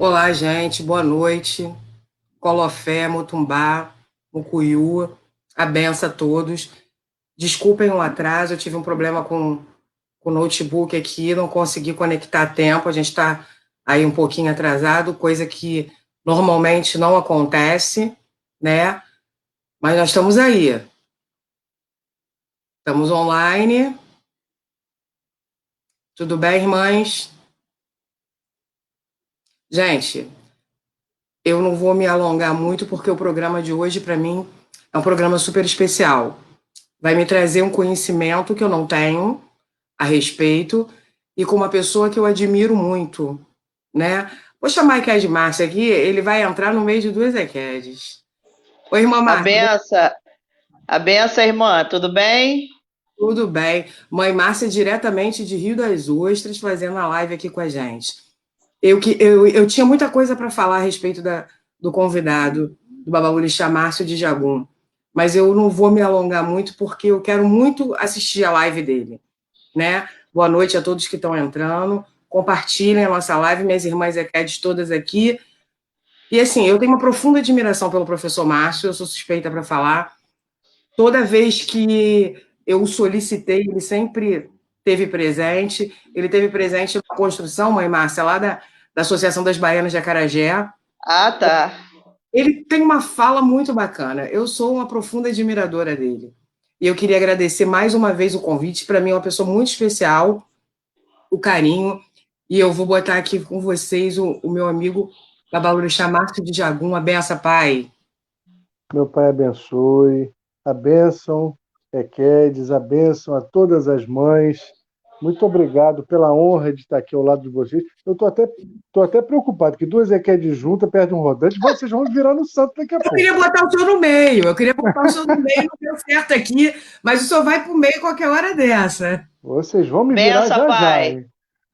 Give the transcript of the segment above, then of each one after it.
Olá, gente, boa noite. Colofé, Mutumbá, Mucuyu, a benção a todos. Desculpem o atraso, eu tive um problema com o notebook aqui, não consegui conectar a tempo, a gente está aí um pouquinho atrasado, coisa que normalmente não acontece, né? Mas nós estamos aí, estamos online. Tudo bem, irmãs? Gente, eu não vou me alongar muito porque o programa de hoje, para mim, é um programa super especial. Vai me trazer um conhecimento que eu não tenho a respeito e com uma pessoa que eu admiro muito, né? Vou chamar a Eked Márcia aqui, ele vai entrar no meio de duas Ekedes. Oi, irmã A Márcia, benção, a benção, irmã, tudo bem? tudo bem? Mãe Márcia, diretamente de Rio das Ostras, fazendo a live aqui com a gente. Eu tinha muita coisa para falar a respeito do convidado, do Babaulixá Márcio de Jagum, mas eu não vou me alongar muito porque eu quero muito assistir a live dele, né? Boa noite a todos que estão entrando. Compartilhem a nossa live, minhas irmãs ECADs todas aqui. E assim, eu tenho uma profunda admiração pelo professor Márcio, eu sou suspeita para falar. Toda vez que eu o solicitei, ele sempre teve presente. Ele teve presente na construção, mãe Márcia, lá da Associação das Baianas de Acarajé. Ah, tá. Ele tem uma fala muito bacana. Eu sou uma profunda admiradora dele. E eu queria agradecer mais uma vez o convite. Para mim, é uma pessoa muito especial, o carinho. E eu vou botar aqui com vocês o meu amigo Babalorixá Márcio de Jagum. A benção, pai. Meu Pai abençoe, a bênção Equedes, a bênção a todas as mães. Muito obrigado pela honra de estar aqui ao lado de vocês. Eu tô até preocupado, que duas Equedes juntas, perto de um rodante, vocês vão virar no santo daqui a Eu pouco. queria botar o senhor no meio. Eu queria botar o senhor no meio, não deu certo aqui, mas o senhor vai para o meio qualquer hora dessa. Vocês vão me virar Benção, já já, pai. hein?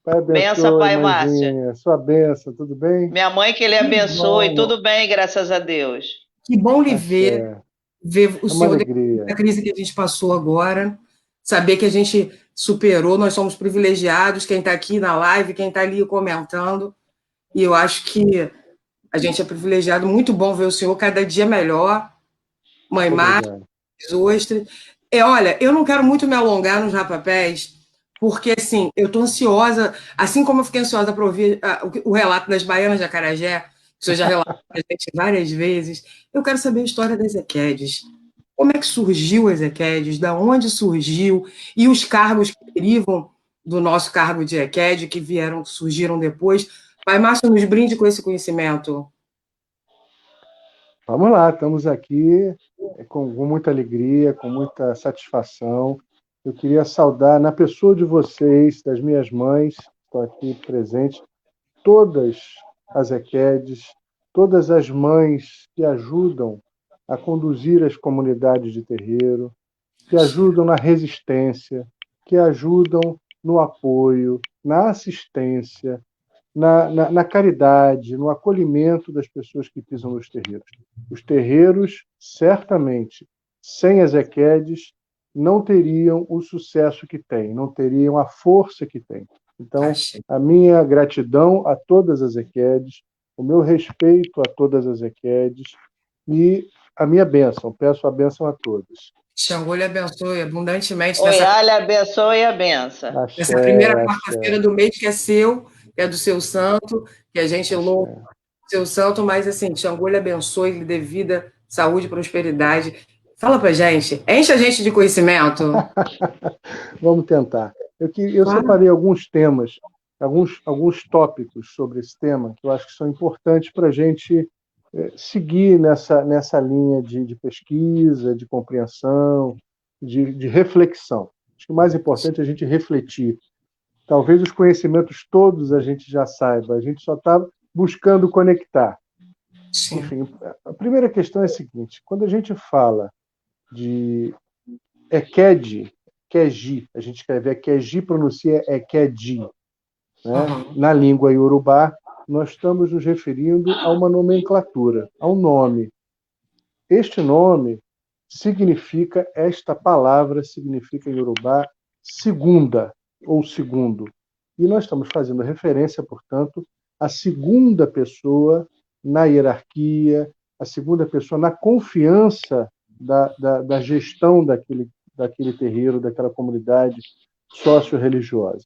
Pai Benção, abençoe, pai Márcio. mãezinha. Sua bênção, tudo bem? Minha mãe que ele Que abençoe, bom. tudo bem, graças a Deus. Que bom lhe ver, Axé. ver o É uma senhor depois da alegria. crise que a gente passou agora, saber que a gente superou, nós somos privilegiados, quem está aqui na live, quem está ali comentando, e eu acho que a gente é privilegiado, muito bom ver o senhor cada dia melhor, mãe Muito Márcia, obrigado. Ostra. Olha, eu não quero muito me alongar nos rapapés, porque assim, eu estou ansiosa, assim como eu fiquei ansiosa para ouvir o relato das baianas de Acarajé, que o senhor já relatou para a gente várias vezes, eu quero saber a história das Equedes. Como é que surgiu as Equedes? Da onde surgiu? E os cargos que derivam do nosso cargo de Equed, que surgiram depois. Pai Márcio, nos brinde com esse conhecimento. Vamos lá, estamos aqui com muita alegria, com muita satisfação. Eu queria saudar, na pessoa de vocês, das minhas mães, que estão aqui presentes, todas as EQEDs, todas as mães que ajudam a conduzir as comunidades de terreiro, que ajudam na resistência, que ajudam no apoio, na assistência, na caridade, no acolhimento das pessoas que pisam nos terreiros. Os terreiros, certamente, sem as EQEDs, não teriam o sucesso que têm, não teriam a força que têm. Então, Achei. a minha gratidão a todas as EQEDs, o meu respeito a todas as EQEDs e a minha bênção. Peço a bênção a todos. Xangô lhe abençoe abundantemente Oiá, lhe abençoe e a benção. nessa primeira Axé, quarta-feira axé, do mês que é seu, que é do seu santo, que a gente louva axé. o seu santo, mas assim, Xangô lhe abençoe, lhe dê vida, saúde e prosperidade. Fala pra gente, enche a gente de conhecimento. Vamos tentar. Eu Claro. separei alguns temas, alguns tópicos sobre esse tema que eu acho que são importantes para a gente seguir nessa linha de pesquisa, de compreensão, de reflexão. Acho que o mais importante é a gente refletir. Talvez os conhecimentos todos a gente já saiba, a gente só está buscando conectar. Sim. Enfim, a primeira questão é a seguinte: quando a gente fala de Eked, Keji, a gente escreve Keji, pronuncia Ekedi, né? Uhum. Na língua iorubá, nós estamos nos referindo a uma nomenclatura, a um nome. Este nome significa, esta palavra significa em iorubá segunda ou segundo. E nós estamos fazendo referência, portanto, a segunda pessoa na hierarquia, a segunda pessoa na confiança da gestão daquele terreiro, daquela comunidade socio-religiosa.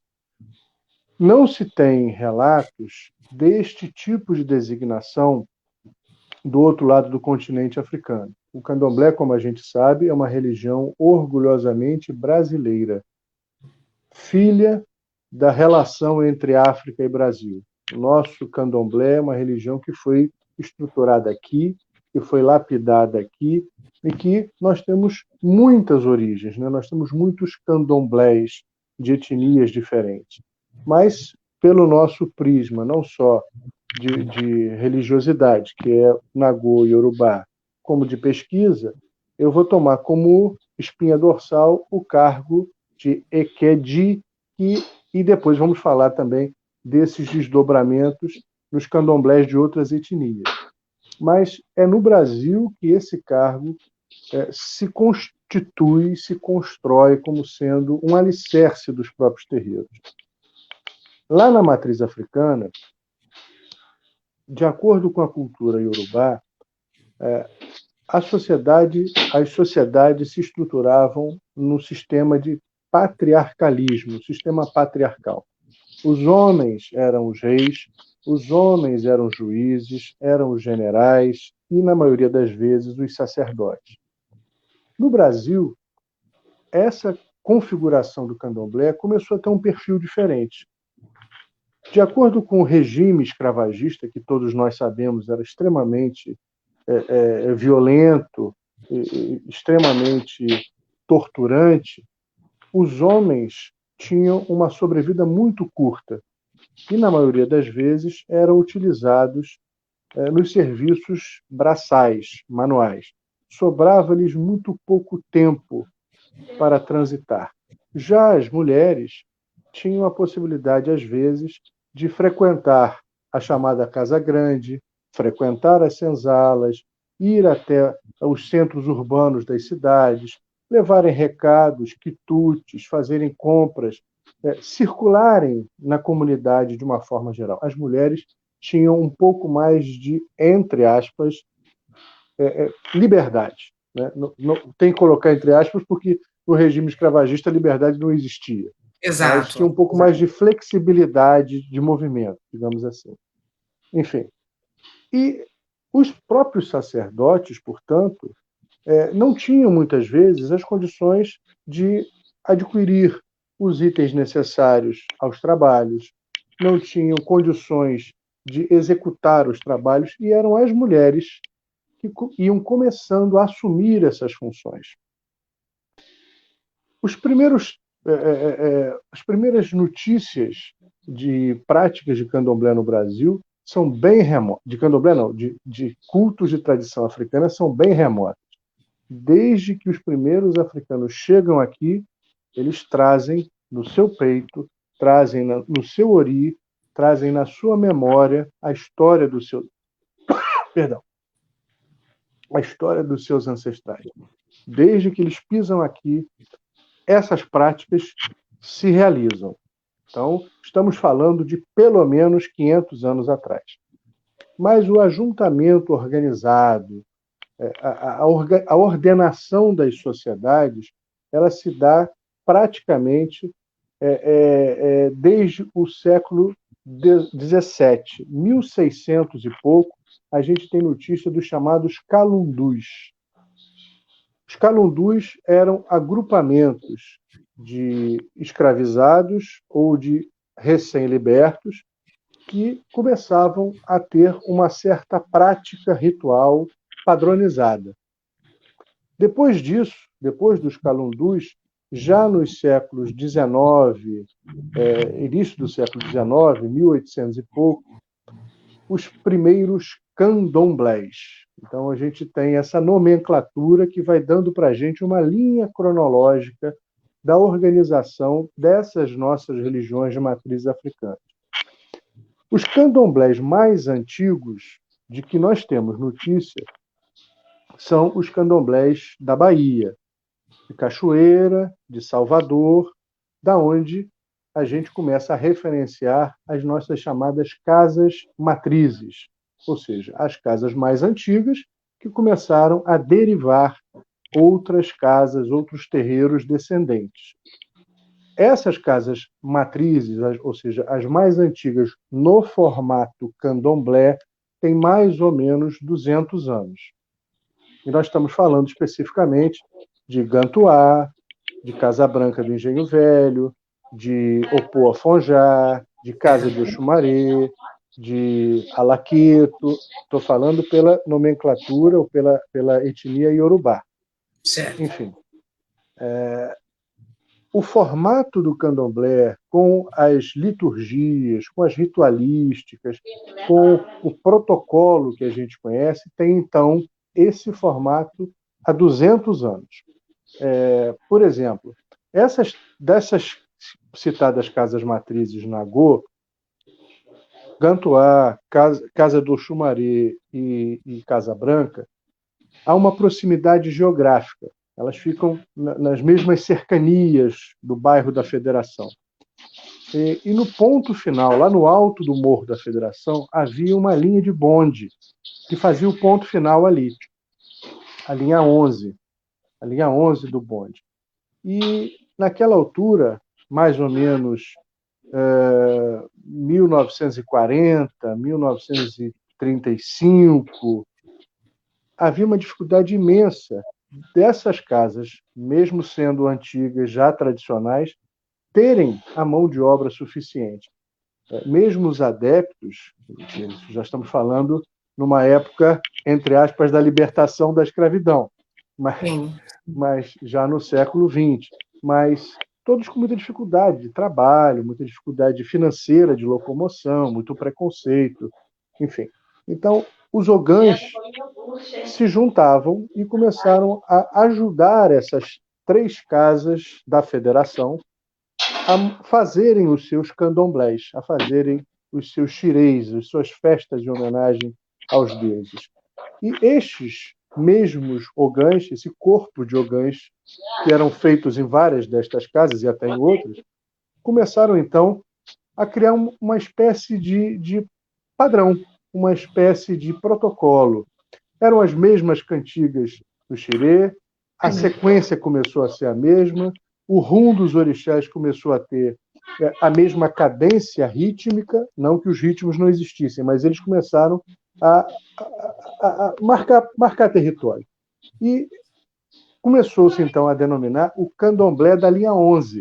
Não se tem relatos deste tipo de designação do outro lado do continente africano. O candomblé, como a gente sabe, é uma religião orgulhosamente brasileira, filha da relação entre África e Brasil. O nosso candomblé é uma religião que foi estruturada aqui, que foi lapidada aqui, e que nós temos muitas origens, né? Nós temos muitos candomblés de etnias diferentes. Mas, pelo nosso prisma, não só de religiosidade, que é Nagô e Yorubá, como de pesquisa, eu vou tomar como espinha dorsal o cargo de Ekedi, e depois vamos falar também desses desdobramentos nos candomblés de outras etnias. Mas é no Brasil que esse cargo se constitui, se constrói como sendo um alicerce dos próprios terreiros. Lá na matriz africana, de acordo com a cultura iorubá, as sociedades se estruturavam no sistema de patriarcalismo, sistema patriarcal. Os homens eram os reis, os homens eram os juízes, eram os generais e, na maioria das vezes, os sacerdotes. No Brasil, essa configuração do candomblé começou a ter um perfil diferente. De acordo com o regime escravagista, que todos nós sabemos era extremamente violento, extremamente torturante, os homens tinham uma sobrevida muito curta e, na maioria das vezes, eram utilizados nos serviços braçais, manuais. Sobrava-lhes muito pouco tempo para transitar. Já as mulheres tinham a possibilidade, às vezes, de frequentar a chamada Casa Grande, frequentar as senzalas, ir até os centros urbanos das cidades, levarem recados, quitutes, fazerem compras, circularem na comunidade de uma forma geral. As mulheres tinham um pouco mais de, entre aspas, liberdade. Né? Tem que colocar entre aspas, porque no regime escravagista a liberdade não existia. Exato. Mas tinha um pouco mais de flexibilidade de movimento, digamos assim. Enfim. E os próprios sacerdotes, portanto, não tinham muitas vezes as condições de adquirir os itens necessários aos trabalhos, não tinham condições de executar os trabalhos, e eram as mulheres que iam começando a assumir essas funções. As primeiras notícias de práticas de candomblé no Brasil são bem remotas. De candomblé não, de cultos de tradição africana são bem remotas. Desde que os primeiros africanos chegam aqui, eles trazem no seu peito, trazem no seu ori, trazem na sua memória a história do seu... Perdão. A história dos seus ancestrais. Desde que eles pisam aqui, essas práticas se realizam. Então, estamos falando de pelo menos 500 anos atrás. Mas o ajuntamento organizado, a ordenação das sociedades, ela se dá praticamente desde o século XVII. 1600 e pouco, a gente tem notícia dos chamados calundus. Os calundus eram agrupamentos de escravizados ou de recém-libertos que começavam a ter uma certa prática ritual padronizada. Depois disso, depois dos calundus, já nos séculos XIX, início do século XIX, 1800 e pouco, os primeiros candomblés. Então, a gente tem essa nomenclatura que vai dando para a gente uma linha cronológica da organização dessas nossas religiões de matriz africana. Os candomblés mais antigos de que nós temos notícia são os candomblés da Bahia, de Cachoeira, de Salvador, da onde a gente começa a referenciar as nossas chamadas casas matrizes, ou seja, as casas mais antigas que começaram a derivar outras casas, outros terreiros descendentes. Essas casas matrizes, ou seja, as mais antigas no formato candomblé, têm mais ou menos 200 anos. E nós estamos falando especificamente de Gantuá, de Casa Branca do Engenho Velho, de Opoa-Fonjá, de Casa de Oxumaré, de Alaqueto. Estou falando pela nomenclatura ou pela etnia iorubá. Certo. Enfim, o formato do candomblé, com as liturgias, com as ritualísticas, com o protocolo que a gente conhece, tem, então, esse formato há 200 anos. Por exemplo, dessas citadas casas matrizes Nagô, Gantuá, Casa do Oxumaré e Casa Branca, há uma proximidade geográfica. Elas ficam nas mesmas cercanias do bairro da Federação. E no ponto final, lá no alto do Morro da Federação, havia uma linha de bonde que fazia o ponto final ali, a linha 11 do bonde. E naquela altura, mais ou menos 1940, 1935, havia uma dificuldade imensa dessas casas, mesmo sendo antigas, já tradicionais, terem a mão de obra suficiente. Mesmo os adeptos, já estamos falando numa época, entre aspas, da libertação da escravidão, mas já no século XX, mas todos com muita dificuldade de trabalho, muita dificuldade financeira de locomoção, muito preconceito, enfim. Então, os ogãs se juntavam e começaram a ajudar essas 3 casas da Federação a fazerem os seus candomblés, a fazerem os seus xirês, as suas festas de homenagem aos deuses. E estes mesmos ogãs, esse corpo de ogãs, que eram feitos em várias destas casas e até em outras, começaram, então, a criar uma espécie de padrão, uma espécie de protocolo. Eram as mesmas cantigas do xirê, a sequência começou a ser a mesma, o rum dos orixás começou a ter a mesma cadência rítmica, não que os ritmos não existissem, mas eles começaram a marcar território. E começou-se, então, a denominar o candomblé da linha 11.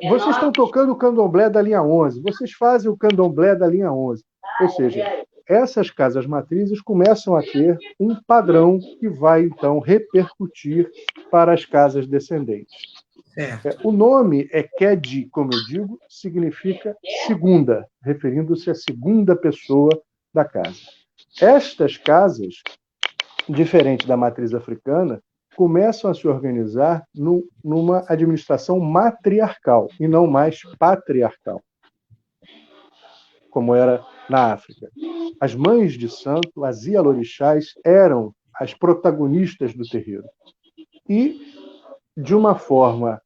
Vocês estão tocando o candomblé da linha 11, vocês fazem o candomblé da linha 11. Ou seja, essas casas matrizes começam a ter um padrão que vai, então, repercutir para as casas descendentes. O nome Ekedi, como eu digo, significa segunda, referindo-se à segunda pessoa da casa. Estas casas, diferente da matriz africana, começam a se organizar numa administração matriarcal e não mais patriarcal, como era na África. As mães de santo, as ialorixás, eram as protagonistas do terreiro. E, de uma forma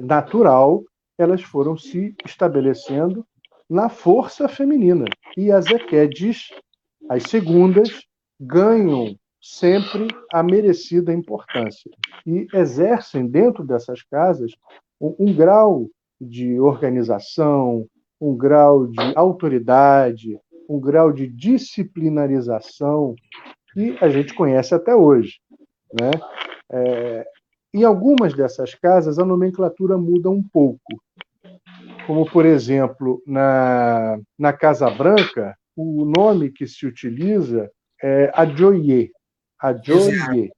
natural, elas foram se estabelecendo na força feminina. E as equedes, as segundas, ganham sempre a merecida importância e exercem dentro dessas casas um grau de organização, um grau de autoridade, um grau de disciplinarização que a gente conhece até hoje, né? Em algumas dessas casas, a nomenclatura muda um pouco. Como, por exemplo, na Casa Branca, o nome que se utiliza é Adjoye. Adjoye,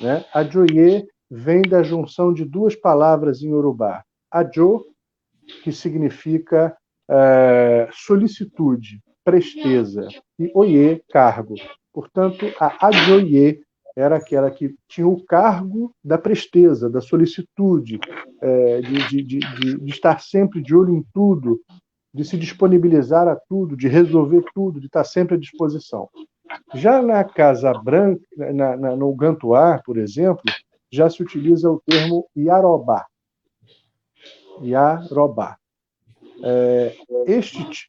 né? Adjoye vem da junção de 2 palavras em Yorubá. Adjo, que significa solicitude, presteza, e Oye, cargo. Portanto, a Adjoye era aquela que tinha o cargo da presteza, da solicitude, de estar sempre de olho em tudo, de se disponibilizar a tudo, de resolver tudo, de estar sempre à disposição. Já na Casa Branca, no Gantuá, por exemplo, já se utiliza o termo Iarobá. Iarobá.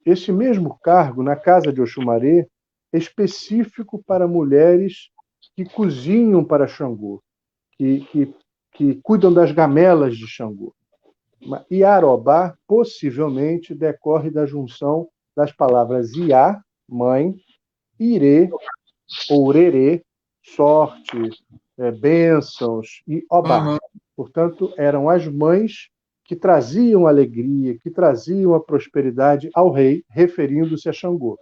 Este mesmo cargo, na casa de Oxumaré, é específico para mulheres que cozinham para Xangô, que cuidam das gamelas de Xangô. Iarobá possivelmente decorre da junção das palavras Iá, mãe, Irê, ou Rerê, sorte, bênçãos, e Obá. Portanto, eram as mães que traziam alegria, que traziam a prosperidade ao rei, referindo-se a Xangô.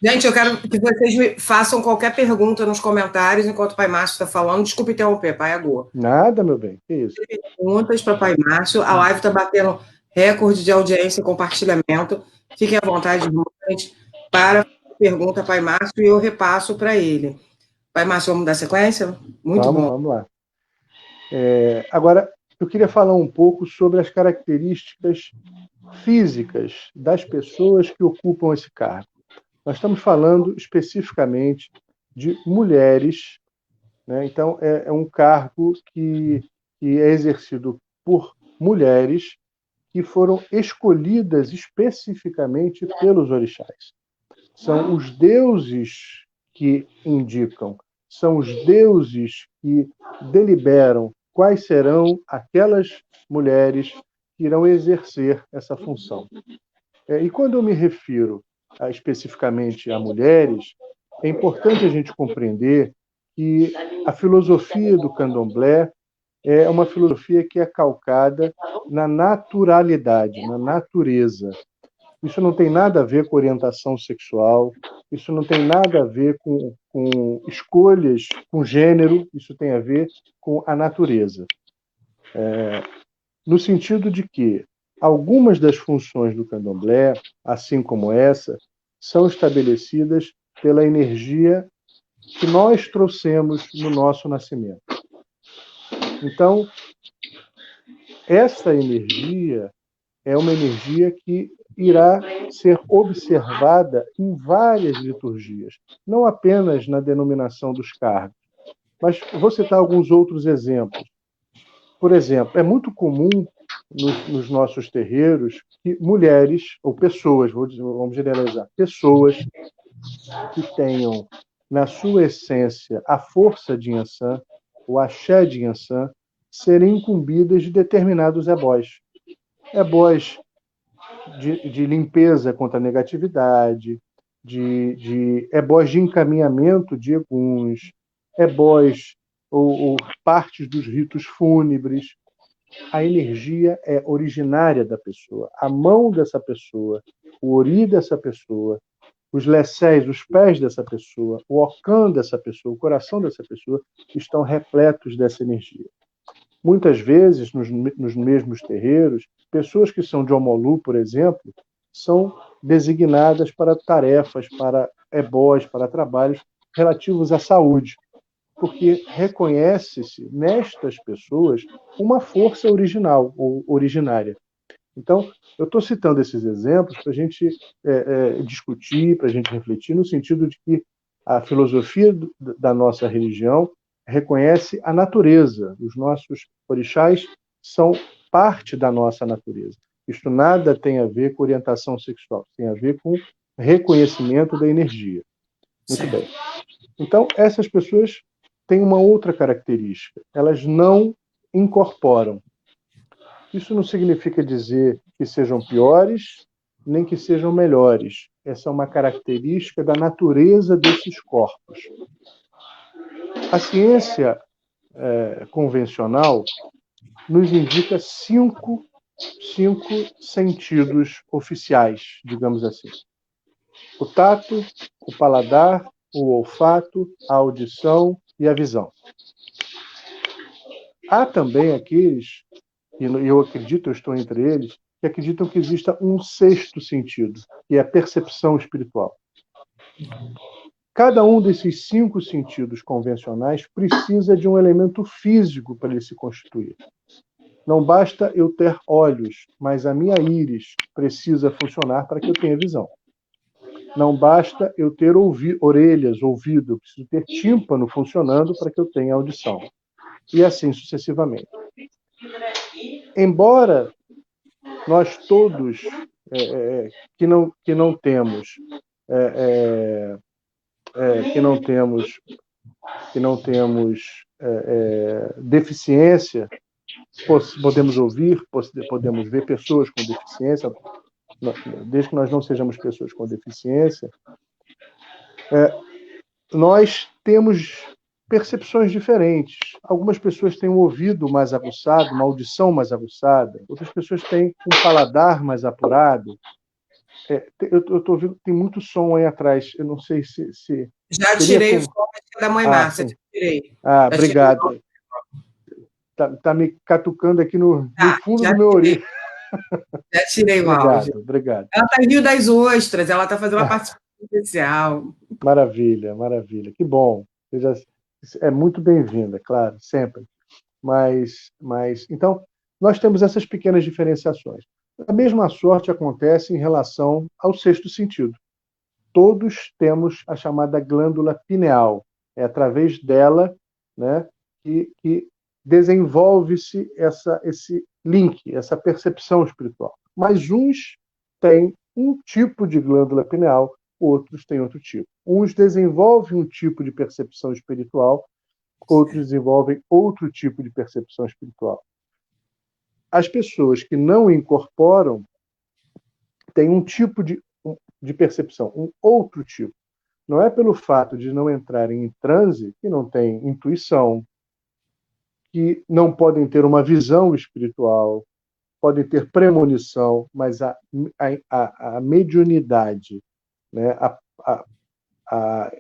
Gente, eu quero que vocês me façam qualquer pergunta nos comentários enquanto o Pai Márcio está falando. Desculpe interromper, Pai Agô. Nada, meu bem, que isso. Perguntas para o Pai Márcio. A live está batendo recorde de audiência e compartilhamento. Fiquem à vontade, gente, para pergunta, Pai Márcio, e eu repasso para ele. Pai Márcio, vamos dar sequência? Muito bom. Vamos lá. Agora, eu queria falar um pouco sobre as características físicas das pessoas que ocupam esse cargo. Nós estamos falando especificamente de mulheres, né? Então, é um cargo que é exercido por mulheres que foram escolhidas especificamente pelos orixás. São os deuses que indicam, são os deuses que deliberam quais serão aquelas mulheres que irão exercer essa função. E quando eu me refiro especificamente a mulheres, é importante a gente compreender que a filosofia do candomblé é uma filosofia que é calcada na naturalidade, na natureza. Isso não tem nada a ver com orientação sexual, isso não tem nada a ver com escolhas, com gênero, isso tem a ver com a natureza. No sentido de que algumas das funções do candomblé, assim como essa, são estabelecidas pela energia que nós trouxemos no nosso nascimento. Então, essa energia é uma energia que irá ser observada em várias liturgias, não apenas na denominação dos cargos, mas vou citar alguns outros exemplos. Por exemplo, é muito comum nos nossos terreiros que mulheres, ou pessoas, vamos generalizar, pessoas que tenham na sua essência a força de Yansan, o axé de Yansan, serem incumbidas de determinados ebós. Ebós de limpeza contra a negatividade, de ebós de encaminhamento de eguns, ebós ou partes dos ritos fúnebres. A energia é originária da pessoa. A mão dessa pessoa, o ori dessa pessoa, os lessés, os pés dessa pessoa, o ocã dessa pessoa, o coração dessa pessoa estão repletos dessa energia. Muitas vezes, nos mesmos terreiros, pessoas que são de Omolu, por exemplo, são designadas para tarefas, para ebós, para trabalhos relativos à saúde, porque reconhece-se nestas pessoas uma força original ou originária. Então, eu estou citando esses exemplos para a gente discutir, para a gente refletir, no sentido de que a filosofia da nossa religião reconhece a natureza. Os nossos orixás são parte da nossa natureza. Isto nada tem a ver com orientação sexual, tem a ver com reconhecimento da energia. Muito bem. Então, essas pessoas têm uma outra característica. Elas não incorporam. Isso não significa dizer que sejam piores, nem que sejam melhores. Essa é uma característica da natureza desses corpos. A ciência convencional nos indica cinco sentidos oficiais, digamos assim. O tato, o paladar, o olfato, a audição e a visão. Há também aqueles, e eu acredito, eu estou entre eles, que acreditam que exista um sexto sentido, que é a percepção espiritual. Cada um desses 5 sentidos convencionais precisa de um elemento físico para ele se constituir. Não basta eu ter olhos, mas a minha íris precisa funcionar para que eu tenha visão. Não basta eu ter orelhas, ouvido, eu preciso ter tímpano funcionando para que eu tenha audição. E assim sucessivamente. embora nós todos que não temos deficiência, podemos ouvir, podemos ver pessoas com deficiência, desde que nós não sejamos pessoas com deficiência, nós temos percepções diferentes. Algumas pessoas têm um ouvido mais aguçado, uma audição mais aguçada, outras pessoas têm um paladar mais apurado. Eu estou vendo que tem muito som aí atrás, eu não sei se Já tirei o som da mãe Márcia, sim. tirei. Obrigado. Tá me catucando aqui no fundo do meu ouvido. Já tirei o áudio. Obrigado. Ela está em Rio das Ostras, ela está fazendo uma participação especial. Maravilha. Que bom. É muito bem-vinda, claro, sempre. Mas, então, nós temos essas pequenas diferenciações. A mesma sorte acontece em relação ao sexto sentido. Todos temos a chamada glândula pineal. É através dela, né, que desenvolve-se esse link, essa percepção espiritual. Mas uns têm um tipo de glândula pineal, outros têm outro tipo. Uns desenvolvem um tipo de percepção espiritual, outros desenvolvem outro tipo de percepção espiritual. As pessoas que não incorporam têm um tipo de percepção, um outro tipo. Não é pelo fato de não entrarem em transe que não têm intuição, que não podem ter uma visão espiritual, podem ter premonição, mas a mediunidade, né, a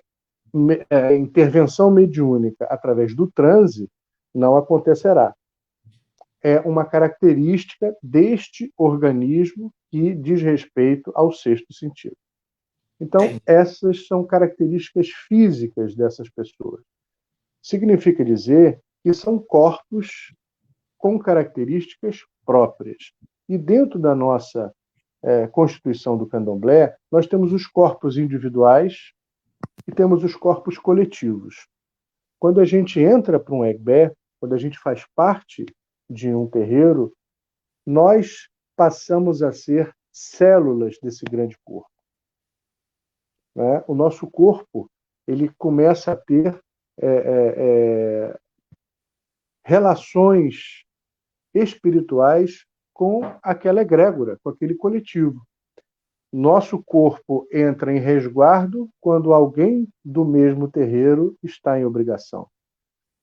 intervenção mediúnica através do transe não acontecerá. É uma característica deste organismo que diz respeito ao sexto sentido. Então, essas são características físicas dessas pessoas. Significa dizer que são corpos com características próprias. E dentro da nossa Constituição do Candomblé, nós temos os corpos individuais e temos os corpos coletivos. Quando a gente entra para um Egbé, quando a gente faz parte de um terreiro, nós passamos a ser células desse grande corpo. Né? O nosso corpo ele começa a ter relações espirituais com aquela egrégora, com aquele coletivo. Nosso corpo entra em resguardo quando alguém do mesmo terreiro está em obrigação.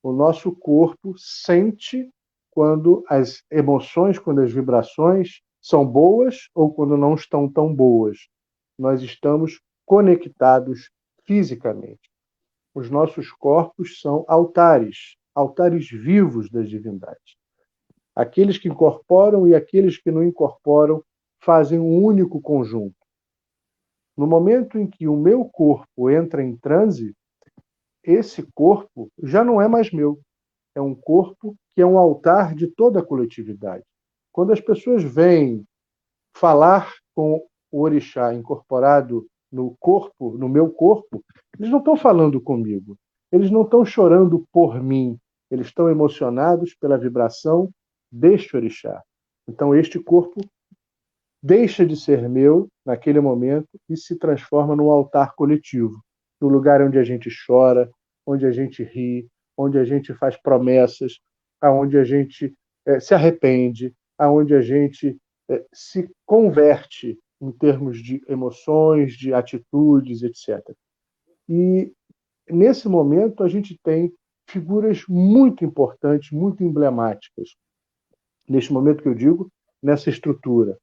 O nosso corpo sente quando as emoções, quando as vibrações são boas ou quando não estão tão boas. Nós estamos conectados fisicamente. Os nossos corpos são altares vivos das divindades. Aqueles que incorporam e aqueles que não incorporam fazem um único conjunto. No momento em que o meu corpo entra em transe, esse corpo já não é mais meu. É um corpo que é um altar de toda a coletividade. Quando as pessoas vêm falar com o orixá incorporado no corpo, no meu corpo, eles não estão falando comigo. Eles não estão chorando por mim. Eles estão emocionados pela vibração deste orixá. Então, este corpo deixa de ser meu naquele momento e se transforma num altar coletivo, no lugar onde a gente chora, onde a gente ri, onde a gente faz promessas, aonde a gente se arrepende, aonde a gente se converte em termos de emoções, de atitudes, etc. E nesse momento a gente tem figuras muito importantes, muito emblemáticas. Neste momento que eu digo, nessa estrutura,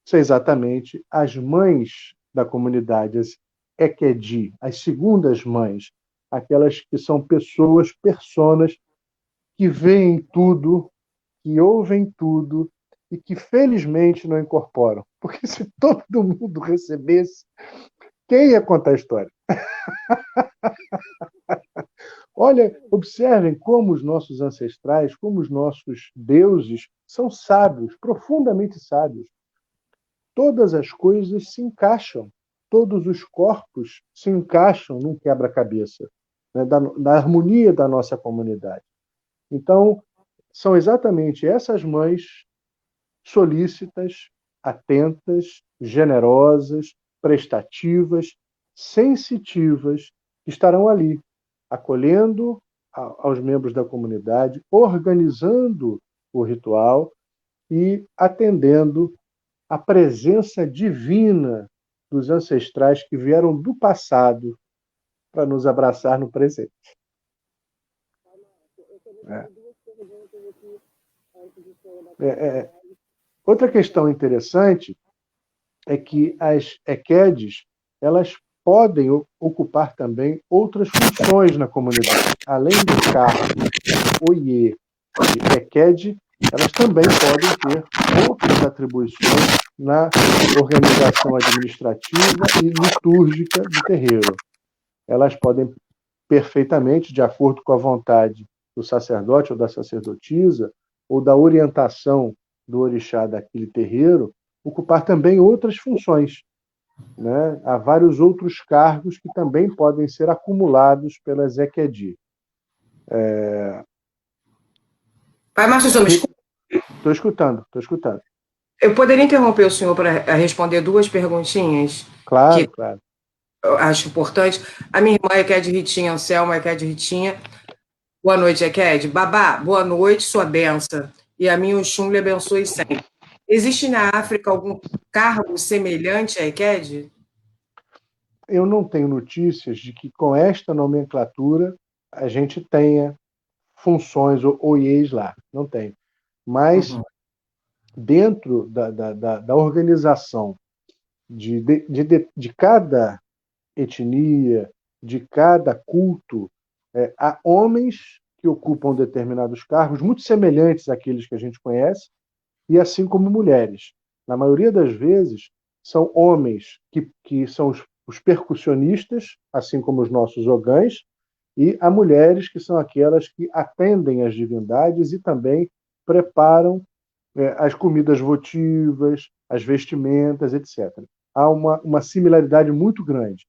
são exatamente as mães da comunidade, as Ekedi, as segundas mães, aquelas que são pessoas, personas, que veem tudo, que ouvem tudo e que felizmente não incorporam. Porque se todo mundo recebesse, quem ia contar a história? Olha, observem como os nossos ancestrais, como os nossos deuses são sábios, profundamente sábios. Todas as coisas se encaixam, todos os corpos se encaixam num quebra-cabeça, né, da harmonia da nossa comunidade. Então, são exatamente essas mães solícitas, atentas, generosas, prestativas, sensitivas, que estarão ali, acolhendo aos membros da comunidade, organizando o ritual e atendendo à presença divina dos ancestrais que vieram do passado para nos abraçar no presente. Outra questão interessante é que as EQEDs, elas podem ocupar também outras funções na comunidade. Além do cargo OIE e EQED, elas também podem ter outras atribuições na organização administrativa e litúrgica do terreiro. Elas podem perfeitamente, de acordo com a vontade do sacerdote ou da sacerdotisa, ou da orientação do orixá daquele terreiro, ocupar também outras funções. Né? Há vários outros cargos que também podem ser acumulados pela EQED. Pai Márcio, senhor, me escuta? Estou escutando. Eu poderia interromper o senhor para responder duas perguntinhas? Claro, que claro. eu acho importante. A minha irmã é EQED Ritinha, Anselma, EQED Ritinha. Boa noite, EQED. Babá, boa noite, sua benção. E a minha Oxum lhe abençoe sempre. Existe na África algum cargo semelhante à EQED? Eu não tenho notícias de que com esta nomenclatura a gente tenha funções ou OIEs lá. Não tem. Mas dentro da organização de cada etnia, de cada culto, há homens que ocupam determinados cargos muito semelhantes àqueles que a gente conhece, e assim como mulheres. Na maioria das vezes, são homens que são os percussionistas, assim como os nossos ogãs, e há mulheres que são aquelas que atendem as divindades e também preparam as comidas votivas, as vestimentas, etc. Há uma similaridade muito grande.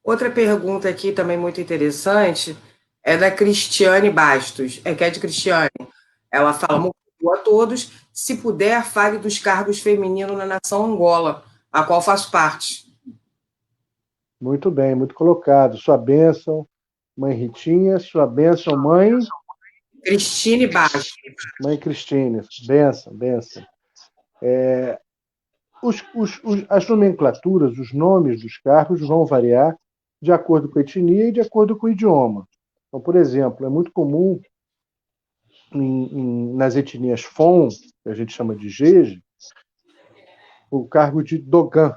Outra pergunta aqui também muito interessante é da Cristiane Bastos, EQED Cristiane. Ela fala, muito boa a todos, se puder, fale dos cargos femininos na nação Angola, a qual faço parte. Muito bem, muito colocado. Sua bênção, mãe Ritinha, sua bênção, mãe... Cristine Bastos. Mãe Cristine, bênção. As nomenclaturas, os nomes dos cargos vão variar de acordo com a etnia e de acordo com o idioma. Então, por exemplo, é muito comum nas etnias Fon, que a gente chama de Jeje, o cargo de Dogan,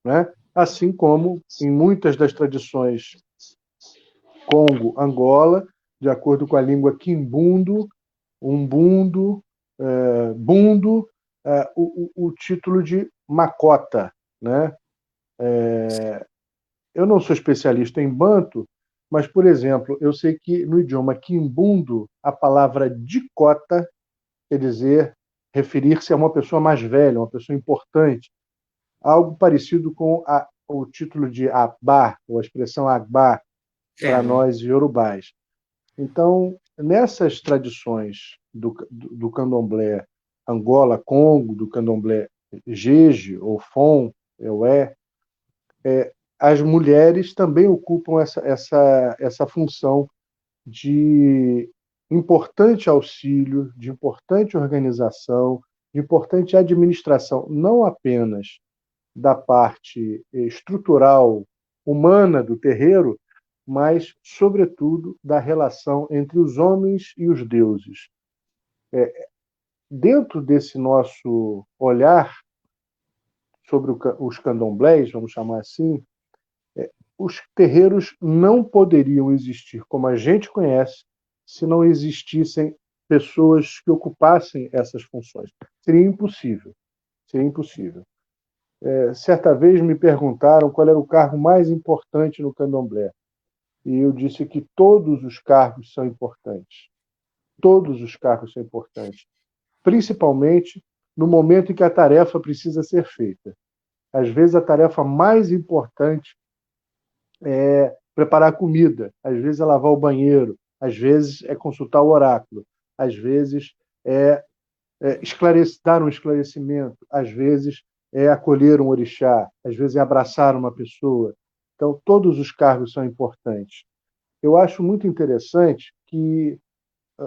né? Assim como em muitas das tradições Congo, Angola, de acordo com a língua Quimbundo, Umbundo, Bundo, o título de Makota, né? Eu não sou especialista em Banto, mas, por exemplo, eu sei que no idioma Quimbundo, a palavra dicota quer dizer referir-se a uma pessoa mais velha, uma pessoa importante, algo parecido com o título de Abá, ou a expressão Agbá, para nós iorubás. Então, nessas tradições do candomblé Angola, Congo, do candomblé Jeje, ou Fon, Eué, as mulheres também ocupam essa função de importante auxílio, de importante organização, de importante administração, não apenas da parte estrutural humana do terreiro, mas, sobretudo, da relação entre os homens e os deuses. Dentro desse nosso olhar sobre os candomblés, vamos chamar assim, os terreiros não poderiam existir como a gente conhece se não existissem pessoas que ocupassem essas funções. Seria impossível. Certa vez me perguntaram qual era o cargo mais importante no candomblé. E eu disse que todos os cargos são importantes. Todos os cargos são importantes. Principalmente no momento em que a tarefa precisa ser feita. Às vezes a tarefa mais importante é preparar a comida, às vezes é lavar o banheiro, às vezes é consultar o oráculo, às vezes é dar um esclarecimento, às vezes é acolher um orixá, às vezes é abraçar uma pessoa. Então, todos os cargos são importantes. Eu acho muito interessante que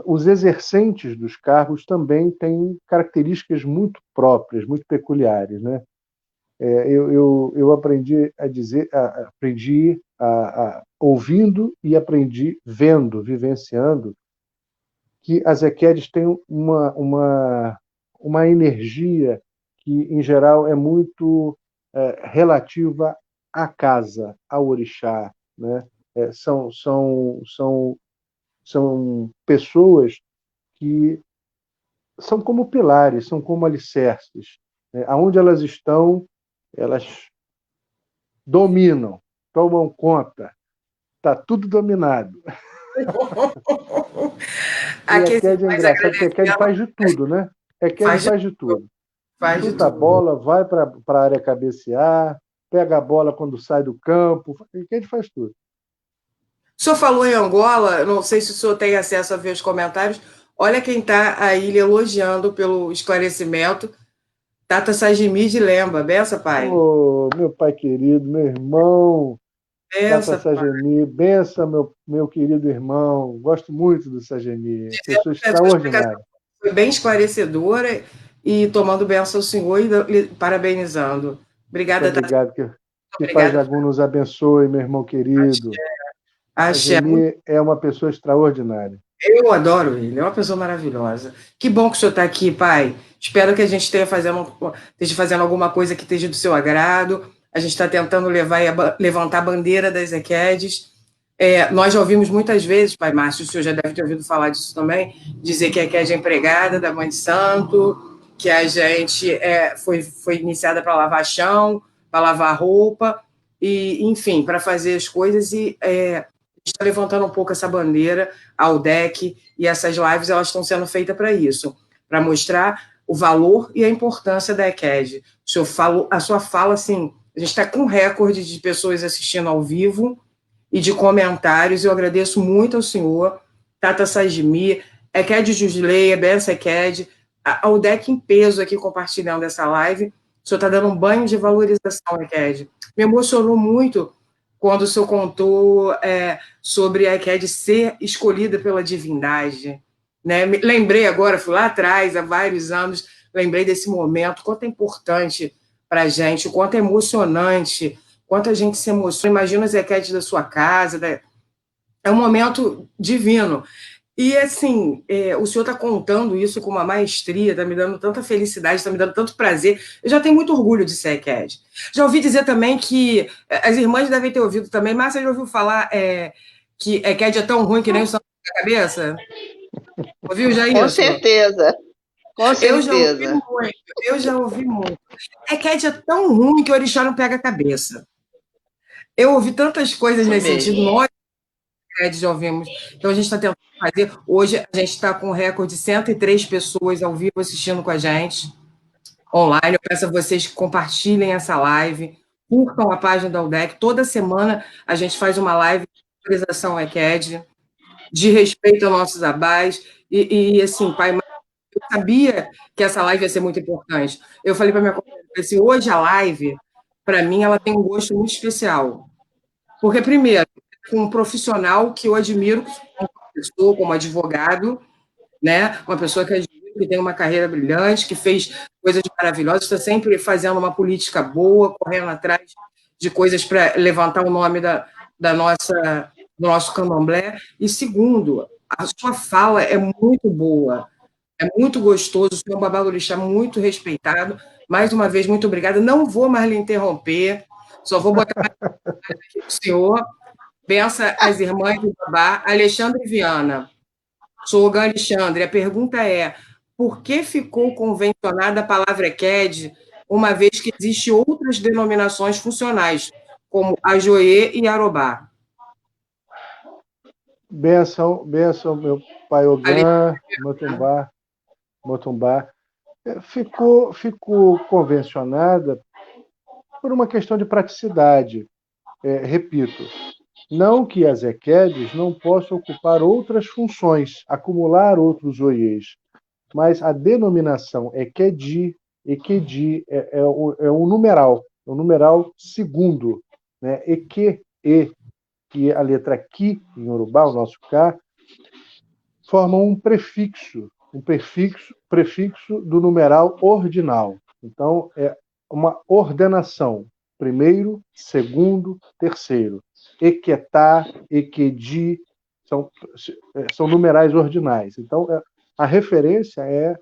os exercentes dos cargos também têm características muito próprias, muito peculiares, né? Eu aprendi a dizer, ouvindo e aprendi vendo, vivenciando, que as EQEDs têm uma energia que, em geral, é muito relativa à casa, ao orixá, né? São pessoas que são como pilares, são como alicerces, né? Aonde elas estão, elas dominam, tomam conta, está tudo dominado. E a Aqui, EQED é mais engraçado, porque a EQED agradecendo, faz de tudo, né? A EQED faz de faz de tudo. tudo. Faz de Chuta a tudo. bola, vai para a área cabecear, pega a bola quando sai do campo, a EQED faz tudo. O senhor falou em Angola, não sei se o senhor tem acesso a ver os comentários. Olha quem está aí lhe elogiando pelo esclarecimento. Tata Sagimi de Lemba. Benção, pai. Ô, meu pai querido, meu irmão, Tata Benção, pai. Sagemi, benção, meu querido irmão. Gosto muito do Sagemi, pessoa A sua explicação extraordinária. foi bem esclarecedora e tomando benção ao senhor e lhe parabenizando. Muito Obrigada, Tata. obrigado. Que Pai Obrigada. Jagu nos abençoe, meu irmão querido. Axé. Sagemi é uma pessoa extraordinária. Eu adoro ele, é uma pessoa maravilhosa. Que bom que o senhor está aqui, pai. Espero que a gente esteja fazendo alguma coisa que esteja do seu agrado. A gente está tentando levantar a bandeira das EQEDs. Nós já ouvimos muitas vezes, pai Márcio, o senhor já deve ter ouvido falar disso também, dizer que a EQED é empregada da Mãe de Santo, que a gente foi iniciada para lavar chão, para lavar roupa, e, enfim, para fazer as coisas. E está levantando um pouco essa bandeira ao DEC, e essas lives elas estão sendo feitas para isso, para mostrar o valor e a importância da EQED. O senhor falou, a sua fala, assim, a gente está com um recorde de pessoas assistindo ao vivo e de comentários. Eu agradeço muito ao senhor, Tata Sagimi, EQED Jusleia, Benção EQED, ao DEC em peso aqui compartilhando essa live. O senhor está dando um banho de valorização, EQED. Me emocionou muito quando o senhor contou sobre a EQED ser escolhida pela divindade. Né? Lembrei agora, fui lá atrás, há vários anos, lembrei desse momento, quanto é importante para a gente, o quanto é emocionante, quanto a gente se emociona. Imagina as EQEDs da sua casa, é um momento divino. E, assim, o senhor está contando isso com uma maestria, está me dando tanta felicidade, está me dando tanto prazer. Eu já tenho muito orgulho de ser EQED. Já ouvi dizer também que, as irmãs devem ter ouvido também, mas você já ouviu falar que EQED é tão ruim que nem o santo da cabeça? Ouviu já Com isso? certeza, com certeza. Eu já ouvi muito. EQED é tão ruim que o orixá não pega a cabeça. Eu ouvi tantas coisas Isso nesse mesmo. sentido, nós já ouvimos. Então, a gente está tentando fazer. Hoje, a gente está com um recorde de 103 pessoas ao vivo assistindo com a gente, online. Eu peço a vocês que compartilhem essa live, curtam a página da UDEC. Toda semana a gente faz uma live de autorização EQED, de respeito aos nossos abás. Assim, pai, eu sabia que essa live ia ser muito importante. Eu falei para minha companheira, assim, hoje a live, para mim, ela tem um gosto muito especial. Porque, primeiro, um profissional que eu admiro como professor, como advogado, né? Uma pessoa que admiro, que tem uma carreira brilhante, que fez coisas maravilhosas, está sempre fazendo uma política boa, correndo atrás de coisas para levantar o nome do nosso candomblé. E, segundo, a sua fala é muito boa, é muito gostoso, o senhor é um babalorixá muito respeitado. Mais uma vez, muito obrigada. Não vou mais lhe interromper, só vou botar aqui para o senhor. Bença as irmãs do Babá, Alexandre Viana. Sou Ogan Alexandre. A pergunta é: por que ficou convencionada a palavra EQED, uma vez que existem outras denominações funcionais, como Ajoê e Arobá? Benção, benção, meu pai Ogan, Motumbá. Ficou convencionada por uma questão de praticidade. Repito, Não que as EQEDs não possam ocupar outras funções, acumular outros oiês, mas a denominação EQEDI é um numeral segundo, né? EQ, que é a letra Ki, em Yorubá, o nosso K, formam um prefixo do numeral ordinal. Então, é uma ordenação. Primeiro, segundo, terceiro. Equetá, equedi, são numerais ordinais. Então, a referência é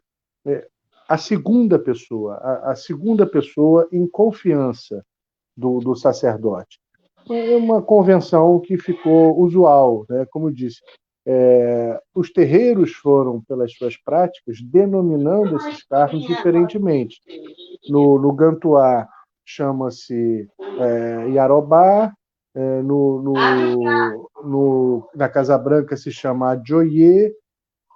a segunda pessoa, a segunda pessoa em confiança do sacerdote. É uma convenção que ficou usual, né? Como eu disse, os terreiros foram, pelas suas práticas, denominando esses cargos diferentemente. No Gantuá chama-se Iarobá, na Casa Branca se chama Adjoiê,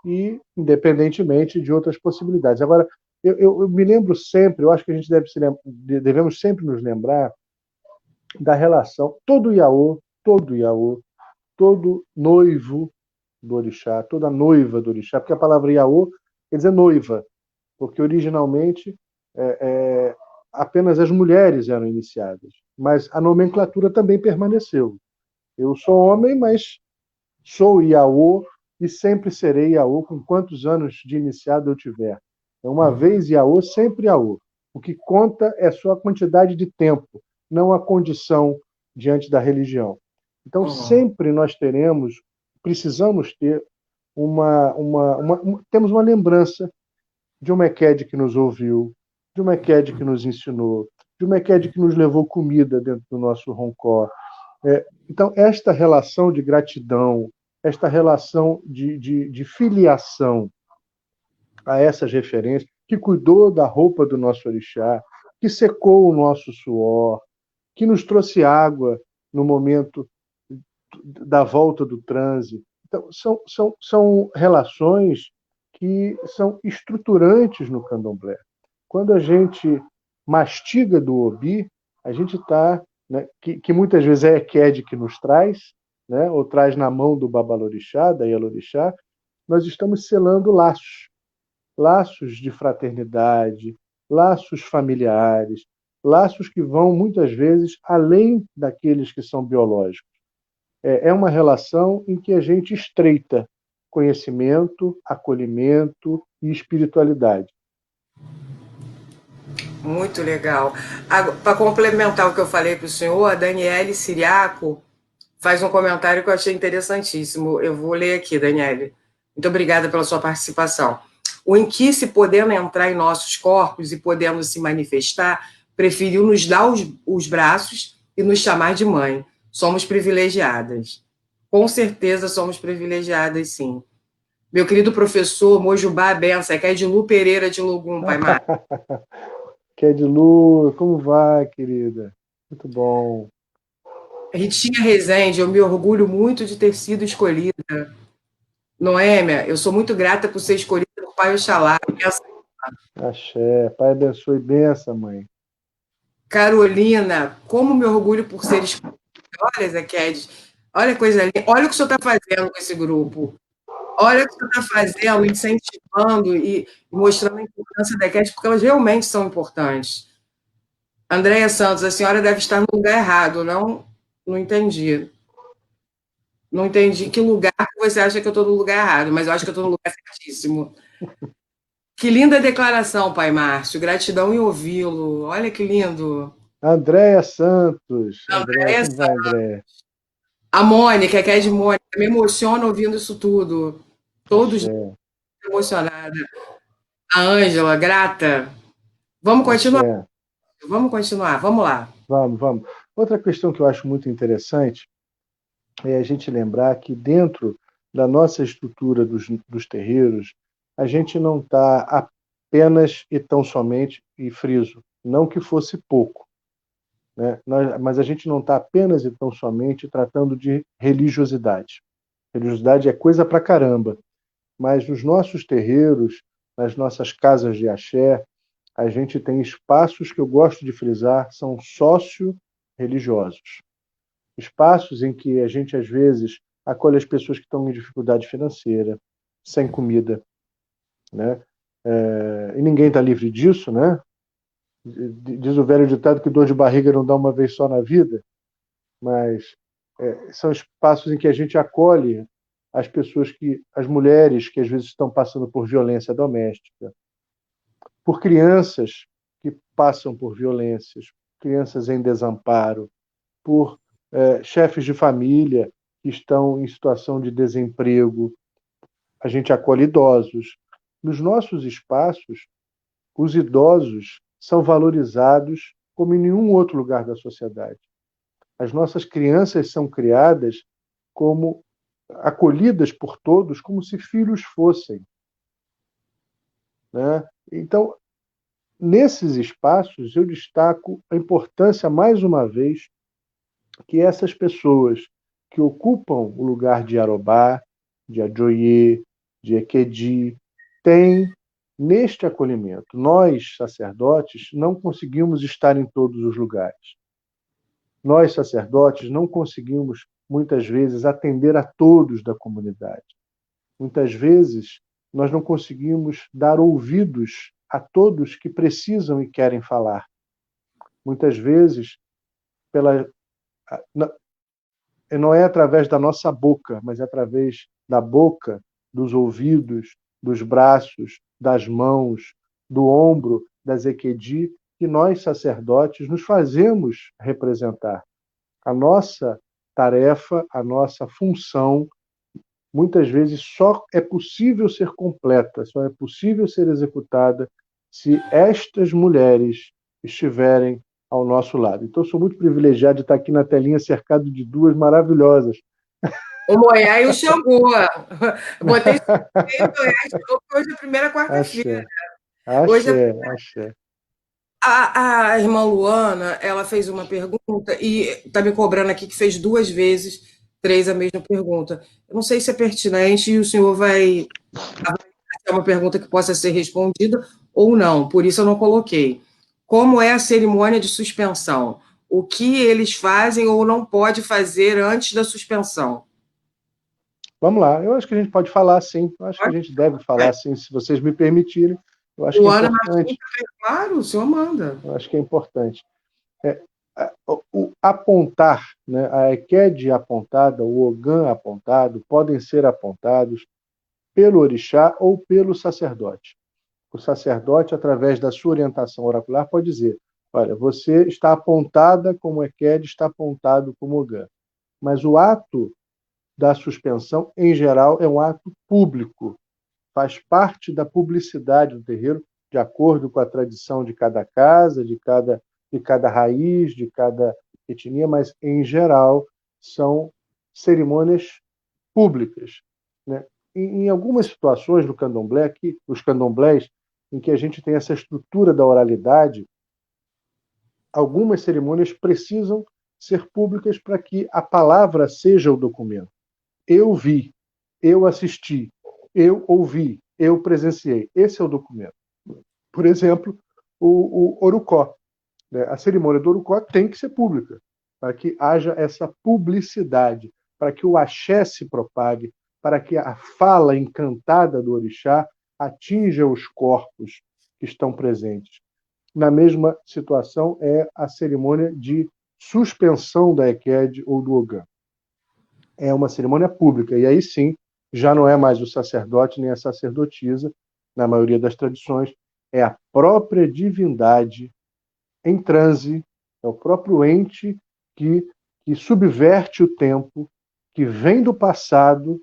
e independentemente de outras possibilidades. Agora, eu me lembro sempre, eu acho que a gente devemos sempre nos lembrar da relação, todo Iaô, todo noivo do orixá, toda noiva do orixá, porque a palavra Iaô quer dizer noiva, porque originalmente apenas as mulheres eram iniciadas, mas a nomenclatura também permaneceu. Eu sou homem, mas sou Iaô e sempre serei Iaô com quantos anos de iniciado eu tiver. É uma vez Iaô, sempre Iaô. O que conta é só a quantidade de tempo, não a condição diante da religião. Então, sempre nós precisamos ter temos uma lembrança de uma EQED que nos ouviu, de uma EQED que nos ensinou, de uma EQED que nos levou comida dentro do nosso roncó. Então, esta relação de gratidão, esta relação de filiação a essas referências, que cuidou da roupa do nosso orixá, que secou o nosso suor, que nos trouxe água no momento da volta do transe. Então, são relações que são estruturantes no candomblé. Quando a gente mastiga do obi, a gente está, né, que muitas vezes é a EQED que nos traz, né, ou traz na mão do babalorixá, da Ielorixá, nós estamos selando laços de fraternidade, laços familiares, laços que vão muitas vezes além daqueles que são biológicos. É uma relação em que a gente estreita conhecimento, acolhimento e espiritualidade. Muito legal. Para complementar o que eu falei para o senhor, a Daniele Siriaco faz um comentário que eu achei interessantíssimo. Eu vou ler aqui, Daniele. Muito obrigada pela sua participação. O Inquice, podendo entrar em nossos corpos e podendo se manifestar, preferiu nos dar os braços e nos chamar de mãe. Somos privilegiadas. Com certeza somos privilegiadas, sim. Meu querido professor Mojubá Benção, que é de Lu Pereira de Logum, Pai Mário. Que é de Lu, como vai, querida? Muito bom. Ritinha Rezende, eu me orgulho muito de ter sido escolhida. Noêmia, eu sou muito grata por ser escolhida por Pai Oxalá. Axé. Pai abençoe, benção, mãe. Carolina, como me orgulho por ser escolhida. Olha, Zequed, olha a coisa linda. Olha o que o senhor está fazendo com esse grupo. Olha o que o senhor está fazendo, incentivando e mostrando a importância da EQED, porque elas realmente são importantes. Andréia Santos, a senhora deve estar no lugar errado, não? Não entendi. Não entendi que lugar que você acha que eu estou no lugar errado, mas eu acho que eu estou no lugar certíssimo. Que linda declaração, Pai Márcio. Gratidão em ouvi-lo. Olha que lindo. Andréia Santos. Andréia, Andréia como vai, Santos. Andréia? A Mônica, que é de Mônica, me emociona ouvindo isso tudo. Todos Axé. emocionada. A Ângela, grata. Vamos continuar? Axé. Vamos continuar, vamos lá. Vamos. Outra questão que eu acho muito interessante é a gente lembrar que dentro da nossa estrutura dos terreiros, a gente não está apenas e tão somente, e friso, não que fosse pouco, né? Mas a gente não está apenas e tão somente tratando de religiosidade. Religiosidade é coisa pra caramba, mas nos nossos terreiros, nas nossas casas de axé, a gente tem espaços que eu gosto de frisar, são sócio-religiosos. espaços em que a gente, às vezes, acolhe as pessoas que estão em dificuldade financeira, sem comida, né? E ninguém está livre disso, né? Diz o velho ditado que dor de barriga não dá uma vez só na vida, mas são espaços em que a gente acolhe as pessoas as mulheres que às vezes estão passando por violência doméstica, por crianças que passam por violências, crianças em desamparo, por chefes de família que estão em situação de desemprego. A gente acolhe idosos. Nos nossos espaços, os idosos são valorizados como em nenhum outro lugar da sociedade. As nossas crianças são criadas como acolhidas por todos como se filhos fossem, né? Então, nesses espaços, eu destaco a importância, mais uma vez, que essas pessoas que ocupam o lugar de Arobá, de Adjoye, de Ekedi, têm neste acolhimento. Nós, sacerdotes, não conseguimos estar em todos os lugares. Nós, sacerdotes, não conseguimos, muitas vezes, atender a todos da comunidade. Muitas vezes, nós não conseguimos dar ouvidos a todos que precisam e querem falar. Muitas vezes, não é através da nossa boca, mas é através da boca, dos ouvidos, dos braços, das mãos, do ombro, das Ekedi, que nós, sacerdotes, nos fazemos representar. A nossa tarefa, a nossa função, muitas vezes só é possível ser completa, só é possível ser executada se estas mulheres estiverem ao nosso lado. Então, sou muito privilegiado de estar aqui na telinha cercado de duas maravilhosas. O Moiá e o Xangô. Botei hoje é a primeira quarta-feira. Axé, axé. A irmã Luana, ela fez uma pergunta e está me cobrando aqui que fez 2 vezes, 3 a mesma pergunta. Eu não sei se é pertinente e o senhor vai avaliar se é uma pergunta que possa ser respondida ou não, por isso eu não coloquei. Como é a cerimônia de suspensão? O que eles fazem ou não pode fazer antes da suspensão? Vamos lá, eu acho que a gente pode falar sim, eu acho que a gente deve falar sim, se vocês me permitirem. Eu acho que é Luana importante. Martins, claro, o senhor manda. Eu acho que é importante. O apontar, né, a Ekede apontada, o Ogã apontado, podem ser apontados pelo orixá ou pelo sacerdote. O sacerdote, através da sua orientação oracular, pode dizer: olha, você está apontada como Ekede, está apontado como Ogã. Mas o ato da suspensão, em geral, é um ato público, faz parte da publicidade do terreiro, de acordo com a tradição de cada casa, de cada raiz, de cada etnia, mas, em geral, são cerimônias públicas, né? Em algumas situações do candomblé, os candomblés, em que a gente tem essa estrutura da oralidade, algumas cerimônias precisam ser públicas para que a palavra seja o documento. Eu vi, eu assisti, eu ouvi, eu presenciei. Esse é o documento. Por exemplo, o Orucó, né? A cerimônia do Orucó tem que ser pública, para que haja essa publicidade, para que o axé se propague, para que a fala encantada do orixá atinja os corpos que estão presentes. Na mesma situação é a cerimônia de suspensão da Ekede ou do Ogã. É uma cerimônia pública, e aí sim, já não é mais o sacerdote nem a sacerdotisa, na maioria das tradições, é a própria divindade em transe, é o próprio ente que subverte o tempo, que vem do passado,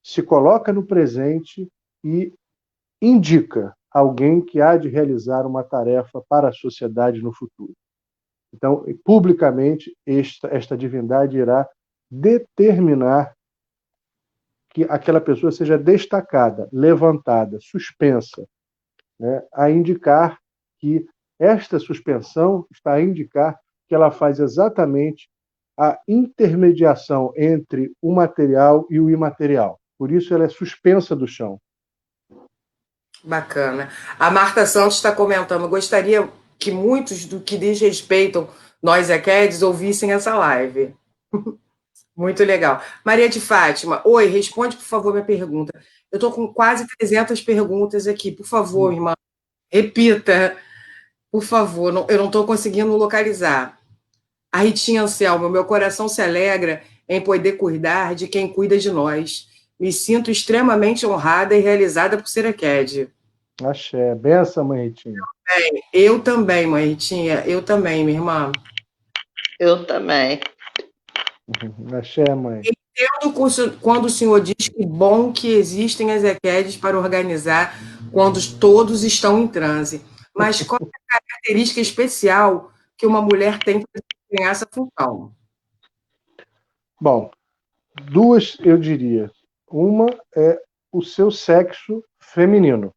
se coloca no presente e indica alguém que há de realizar uma tarefa para a sociedade no futuro. Então, publicamente, esta divindade irá determinar que aquela pessoa seja destacada, levantada, suspensa, né, a indicar que esta suspensão está a indicar que ela faz exatamente a intermediação entre o material e o imaterial. Por isso ela é suspensa do chão. Bacana. A Marta Santos está comentando, gostaria que muitos do que diz respeitam nós Equedes ouvissem essa live. Muito legal. Maria de Fátima, oi, responde, por favor, minha pergunta. Eu estou com quase 300 perguntas aqui. Por favor, irmã, repita, por favor. Eu não estou conseguindo localizar. A Ritinha Anselmo, meu coração se alegra em poder cuidar de quem cuida de nós. Me sinto extremamente honrada e realizada por ser a Ked. Axé. Benção, mãe Ritinha. Eu também, mãe Ritinha. Eu também, minha irmã. Eu também. Axé, mãe. Entendo quando o senhor diz que bom que existem as EQEDs para organizar quando todos estão em transe. Mas qual é a característica especial que uma mulher tem para desempenhar essa função? Bom, duas eu diria. Uma é o seu sexo feminino,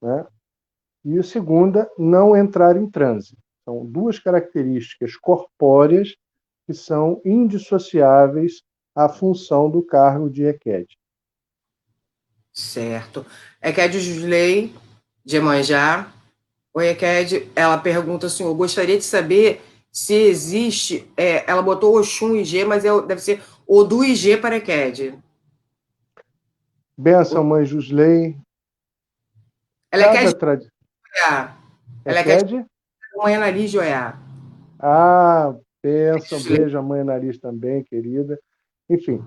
né? E a segunda, não entrar em transe. São duas características corpóreas que são indissociáveis à função do cargo de EQED. Certo. EQED Jusley, de Iemanjá. Oi, EQED, ela pergunta assim, eu gostaria de saber se existe, ela botou Oxum IG, mas deve ser Odu IG para EQED. Benção, mãe Jusley. Ela é Cada EQED de Oiá. Ela é EQED EQED? de Manhã Nariz de Oiá. Ah, benção, beijo a mãe nariz também, querida. Enfim,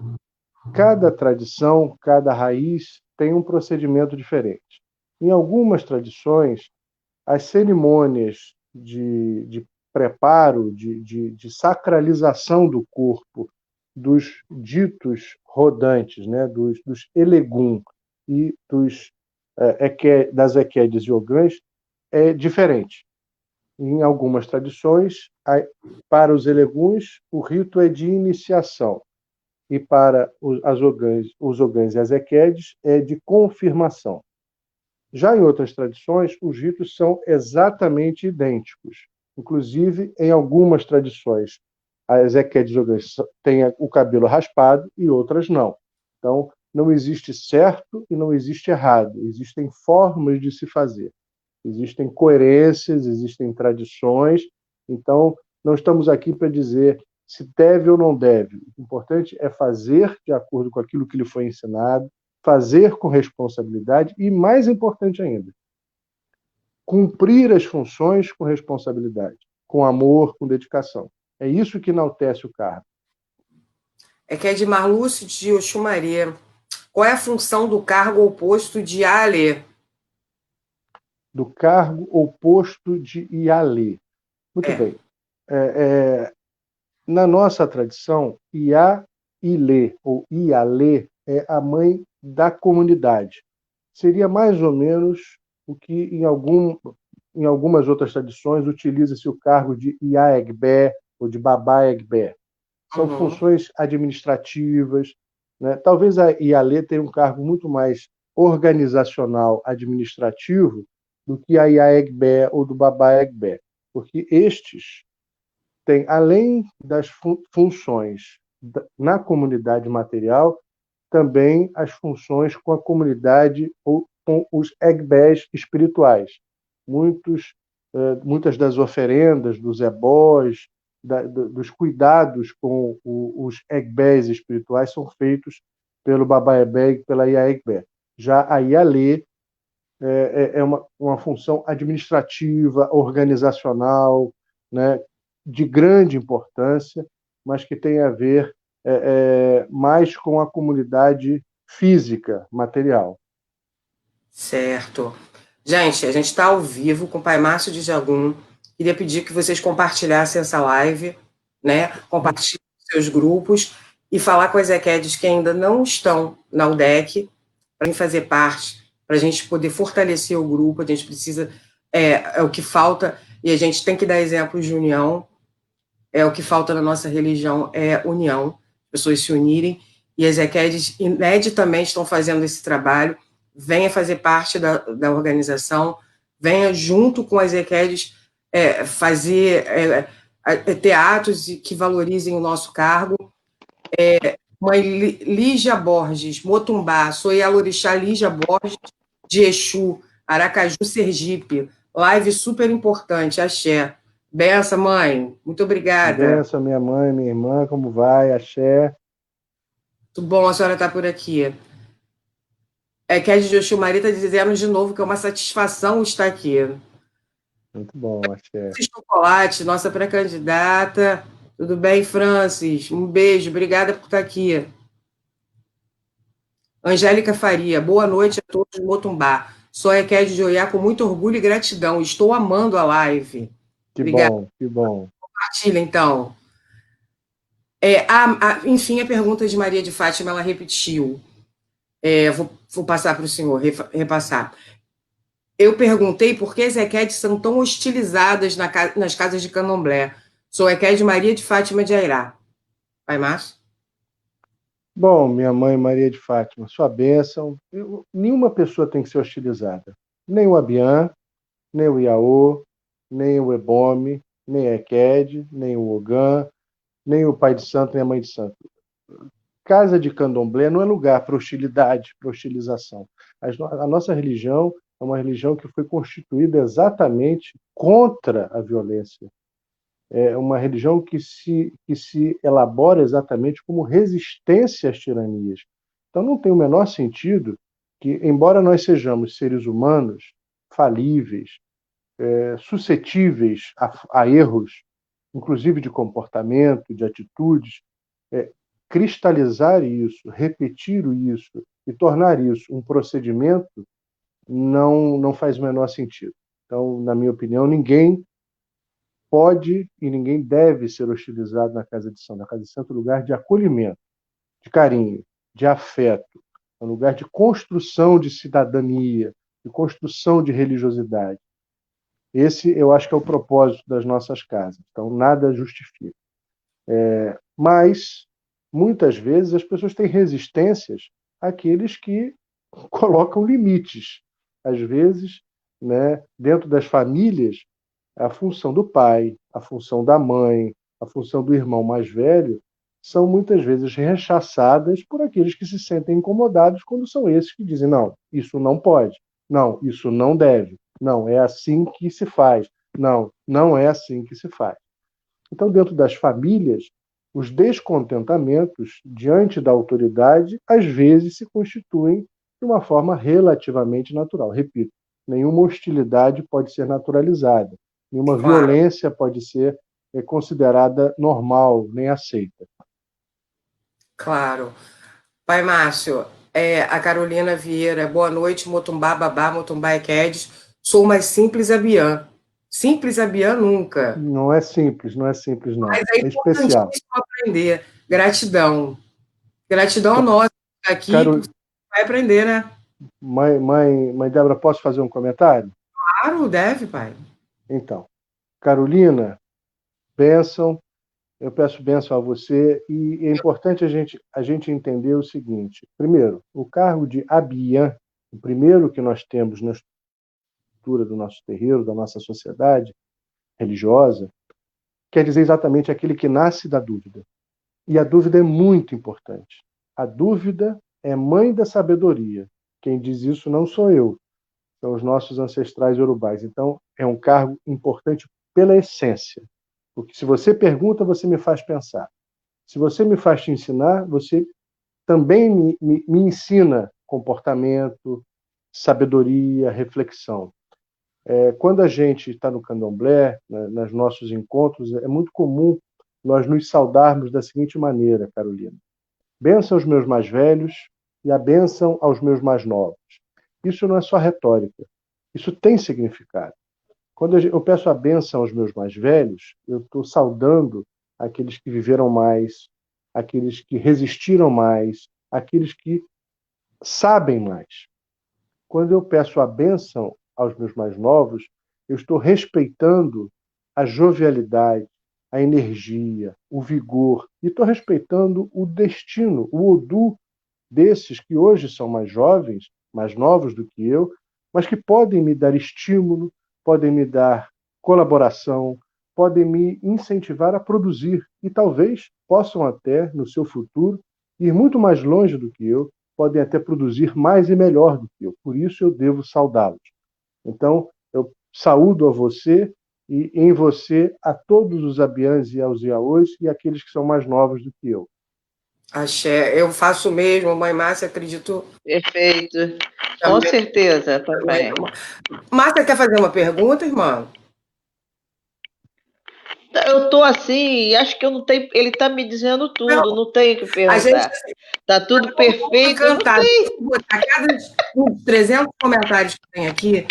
cada tradição, cada raiz tem um procedimento diferente. Em algumas tradições, as cerimônias de preparo, de sacralização do corpo, dos ditos rodantes, né, dos elegum e das equedes yogãs, é diferente. Em algumas tradições, para os eleguns, o rito é de iniciação, e para os ogãs e as equedes é de confirmação. Já em outras tradições, os ritos são exatamente idênticos. Inclusive, em algumas tradições, as equedes ogãs têm o cabelo raspado e outras não. Então, não existe certo e não existe errado. Existem formas de se fazer. Existem coerências, existem tradições. Então, não estamos aqui para dizer se deve ou não deve. O importante é fazer de acordo com aquilo que lhe foi ensinado, fazer com responsabilidade e, mais importante ainda, cumprir as funções com responsabilidade, com amor, com dedicação. É isso que enaltece o cargo. EQED Marlúcio de Oxumaria. Qual é a função do cargo oposto de Ale? Do cargo oposto de Ialê. Muito bem. Na nossa tradição, Iá-Ilê, ou Ialê, é a mãe da comunidade. Seria mais ou menos o que em algumas outras tradições utiliza-se o cargo de Iá-Egbé ou de Babá-Egbé. São funções administrativas, né? Talvez a Ialê tenha um cargo muito mais organizacional, administrativo, do que a Iá-Egbé ou do Babá-Egbé, porque estes têm, além das funções na comunidade material, também as funções com a comunidade ou com os egbés espirituais. Muitas das oferendas, dos ebós, dos cuidados com os egbés espirituais são feitos pelo Baba Ebé e pela Ia Egbé. Já a Ialê é uma função administrativa, organizacional, né, de grande importância, mas que tem a ver mais com a comunidade física, material. Certo. Gente, a gente está ao vivo com o Pai Márcio de Jagum. Queria pedir que vocês compartilhassem essa live, né? Compartilhem seus grupos e falar com as EQEDs que ainda não estão na UDEC para fazer parte, para a gente poder fortalecer o grupo. A gente precisa, é o que falta, e a gente tem que dar exemplos de união. É o que falta na nossa religião, é união, pessoas se unirem, e as EQEDs ineditamente estão fazendo esse trabalho. Venha fazer parte da organização, venha junto com as EQEDs fazer teatros que valorizem o nosso cargo. Mãe Lígia Borges, Motumbá, sou Yalorixá Lígia Borges, de Exu, Aracaju, Sergipe. Live super importante, axé. Benção, mãe. Muito obrigada. Benção, minha mãe, minha irmã, como vai? Axé. Tudo bom a senhora estar por aqui. É que a Joshua Maria está dizendo de novo que é uma satisfação estar aqui. Muito bom, axé. Chocolate, nossa pré-candidata. Tudo bem, Francis? Um beijo, obrigada por estar aqui. Angélica Faria, boa noite a todos do Motumbá. Sou Equede de Oiá com muito orgulho e gratidão. Estou amando a live. Que Obrigada. bom, que bom. Compartilha, então. Enfim, a pergunta de Maria de Fátima, ela repetiu. Vou passar para o senhor repassar. Eu perguntei por que as Equedes são tão hostilizadas nas casas de candomblé. Sou Equede Maria de Fátima de Airá. Pai Márcio? Bom, minha mãe Maria de Fátima, sua bênção. Nenhuma pessoa tem que ser hostilizada. Nem o Abian, nem o Iaô, nem o Ebome, nem a Equede, nem o Ogã, nem o pai de santo, nem a mãe de santo. Casa de candomblé não é lugar para hostilidade, para hostilização. A nossa religião é uma religião que foi constituída exatamente contra a violência. É uma religião que se elabora exatamente como resistência às tiranias. Então não tem o menor sentido que, embora nós sejamos seres humanos falíveis, suscetíveis a erros, inclusive de comportamento, de atitudes, cristalizar isso, repetir isso e tornar isso um procedimento não faz o menor sentido. Então, na minha opinião, ninguém pode e ninguém deve ser hostilizado na casa de santo. Na casa de santo é um lugar de acolhimento, de carinho, de afeto, é um lugar de construção de cidadania, de construção de religiosidade. Esse eu acho que é o propósito das nossas casas. Então, nada justifica. Mas, muitas vezes, as pessoas têm resistências àqueles que colocam limites. Às vezes, né, dentro das famílias, a função do pai, a função da mãe, a função do irmão mais velho são muitas vezes rechaçadas por aqueles que se sentem incomodados quando são esses que dizem: não, isso não pode, não, isso não deve, não, é assim que se faz, não, não é assim que se faz. Então, dentro das famílias, os descontentamentos diante da autoridade às vezes se constituem de uma forma relativamente natural. Repito, nenhuma hostilidade pode ser naturalizada, nenhuma Claro. violência pode ser considerada normal, nem aceita. Claro. Pai Márcio, a Carolina Vieira, boa noite, Motumbá, Babá, Motumbá Equedes. Sou mais simples Abiã. Simples Abiã nunca. Não é simples, não é simples, Mas não. é É especial. importantíssimo aprender. Gratidão. Gratidão a nós aqui, Caro... porque você vai aprender, né? Mãe Débora, posso fazer um comentário? Claro, deve, pai. Então, Carolina, bênção. Eu peço bênção a você e é importante a gente entender o seguinte. Primeiro, o cargo de Abiã, o primeiro que nós temos na estrutura do nosso terreiro, da nossa sociedade religiosa, quer dizer exatamente aquele que nasce da dúvida. E a dúvida é muito importante. A dúvida é mãe da sabedoria. Quem diz isso não sou eu, são os nossos ancestrais iorubais. Então, é um cargo importante pela essência. Porque se você pergunta, você me faz pensar. Se você me faz te ensinar, você também me ensina comportamento, sabedoria, reflexão. Quando a gente está no candomblé, nos nossos encontros, é muito comum nós nos saudarmos da seguinte maneira, Carolina. Bênção aos meus mais velhos e a bênção aos meus mais novos. Isso não é só retórica, isso tem significado. Quando eu peço a bênção aos meus mais velhos, eu estou saudando aqueles que viveram mais, aqueles que resistiram mais, aqueles que sabem mais. Quando eu peço a bênção aos meus mais novos, eu estou respeitando a jovialidade, a energia, o vigor, e estou respeitando o destino, o Odu desses que hoje são mais jovens, mais novos do que eu, mas que podem me dar estímulo, podem me dar colaboração, podem me incentivar a produzir e talvez possam até, no seu futuro, ir muito mais longe do que eu, podem até produzir mais e melhor do que eu. Por isso eu devo saudá-los. Então, eu saúdo a você e em você a todos os abiãs e aos iaôs e aqueles que são mais novos do que eu. Axé, eu faço o mesmo, mãe Márcia, acredito Perfeito. Com também. certeza, também. Márcia, quer fazer uma pergunta, irmã? Eu tô assim, acho que eu não tenho. Ele tá me dizendo Não, tudo, não tenho o que a gente perguntar. Tá tudo tá um pouco perfeito, não encantado. tem. A cada uns 300 comentários que tem aqui,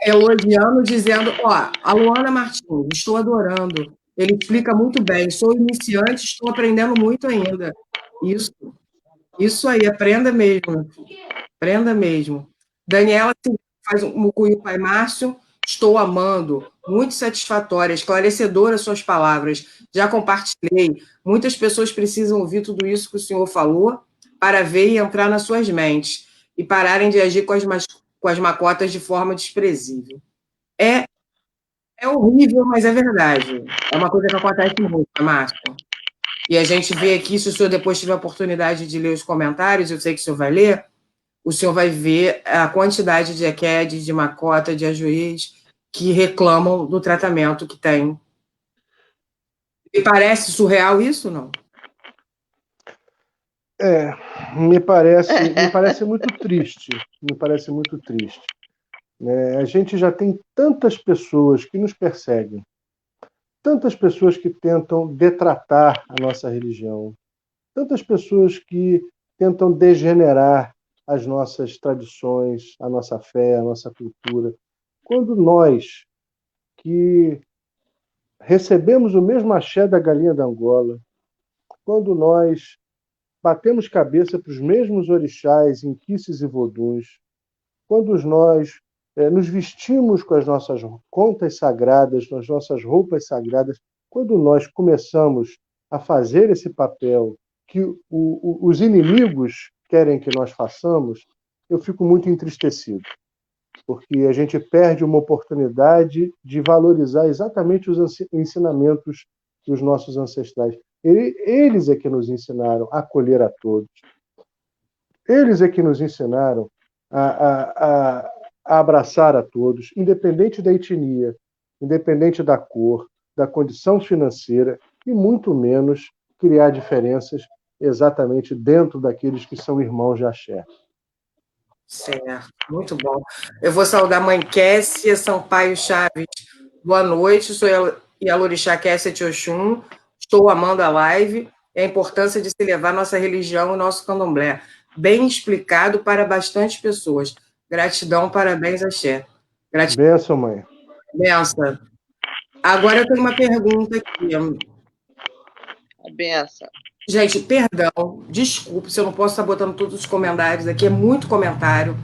elogiando, dizendo, ó, a Luana Martins, estou adorando. Ele explica muito bem. Sou iniciante, estou aprendendo muito ainda. Isso, isso aí, aprenda mesmo. Aprenda mesmo. Daniela faz um mucunho Pai Márcio. Estou amando. Muito satisfatória, esclarecedora suas palavras. Já compartilhei. Muitas pessoas precisam ouvir tudo isso que o senhor falou para ver e entrar nas suas mentes e pararem de agir com as macotas de forma desprezível. É, é horrível, mas é verdade. É uma coisa que acontece muito, Márcio. E a gente vê aqui, se o senhor depois tiver a oportunidade de ler os comentários, eu sei que o senhor vai ler, o senhor vai ver a quantidade de EQED, de macota, de ajuiz que reclamam do tratamento que tem. Me parece surreal isso, não? Me parece muito triste, me parece muito triste. A gente já tem tantas pessoas que nos perseguem, tantas pessoas que tentam detratar a nossa religião, tantas pessoas que tentam degenerar as nossas tradições, a nossa fé, a nossa cultura. Quando nós, que recebemos o mesmo axé da galinha da Angola, quando nós batemos cabeça para os mesmos orixás, inquices e voduns, quando nós nos vestimos com as nossas contas sagradas, com as nossas roupas sagradas, quando nós começamos a fazer esse papel que os inimigos querem que nós façamos, eu fico muito entristecido, porque a gente perde uma oportunidade de valorizar exatamente os ensinamentos dos nossos ancestrais. Eles é que nos ensinaram a acolher a todos. Eles é que nos ensinaram a abraçar a todos, independente da etnia, independente da cor, da condição financeira, e muito menos criar diferenças exatamente dentro daqueles que são irmãos de axé. Certo, muito bom. Eu vou saudar a mãe Kessia Sampaio Chaves. Boa noite, sou Yalorixá Kessia Tioxum. Estou amando a live e a importância de se levar nossa religião e nosso candomblé. Bem explicado para bastante pessoas. Gratidão, parabéns, axé. Gratidão, Benção, mãe. benção. Agora eu tenho uma pergunta aqui. A benção. Gente, perdão, desculpe se eu não posso estar botando todos os comentários aqui, é muito comentário.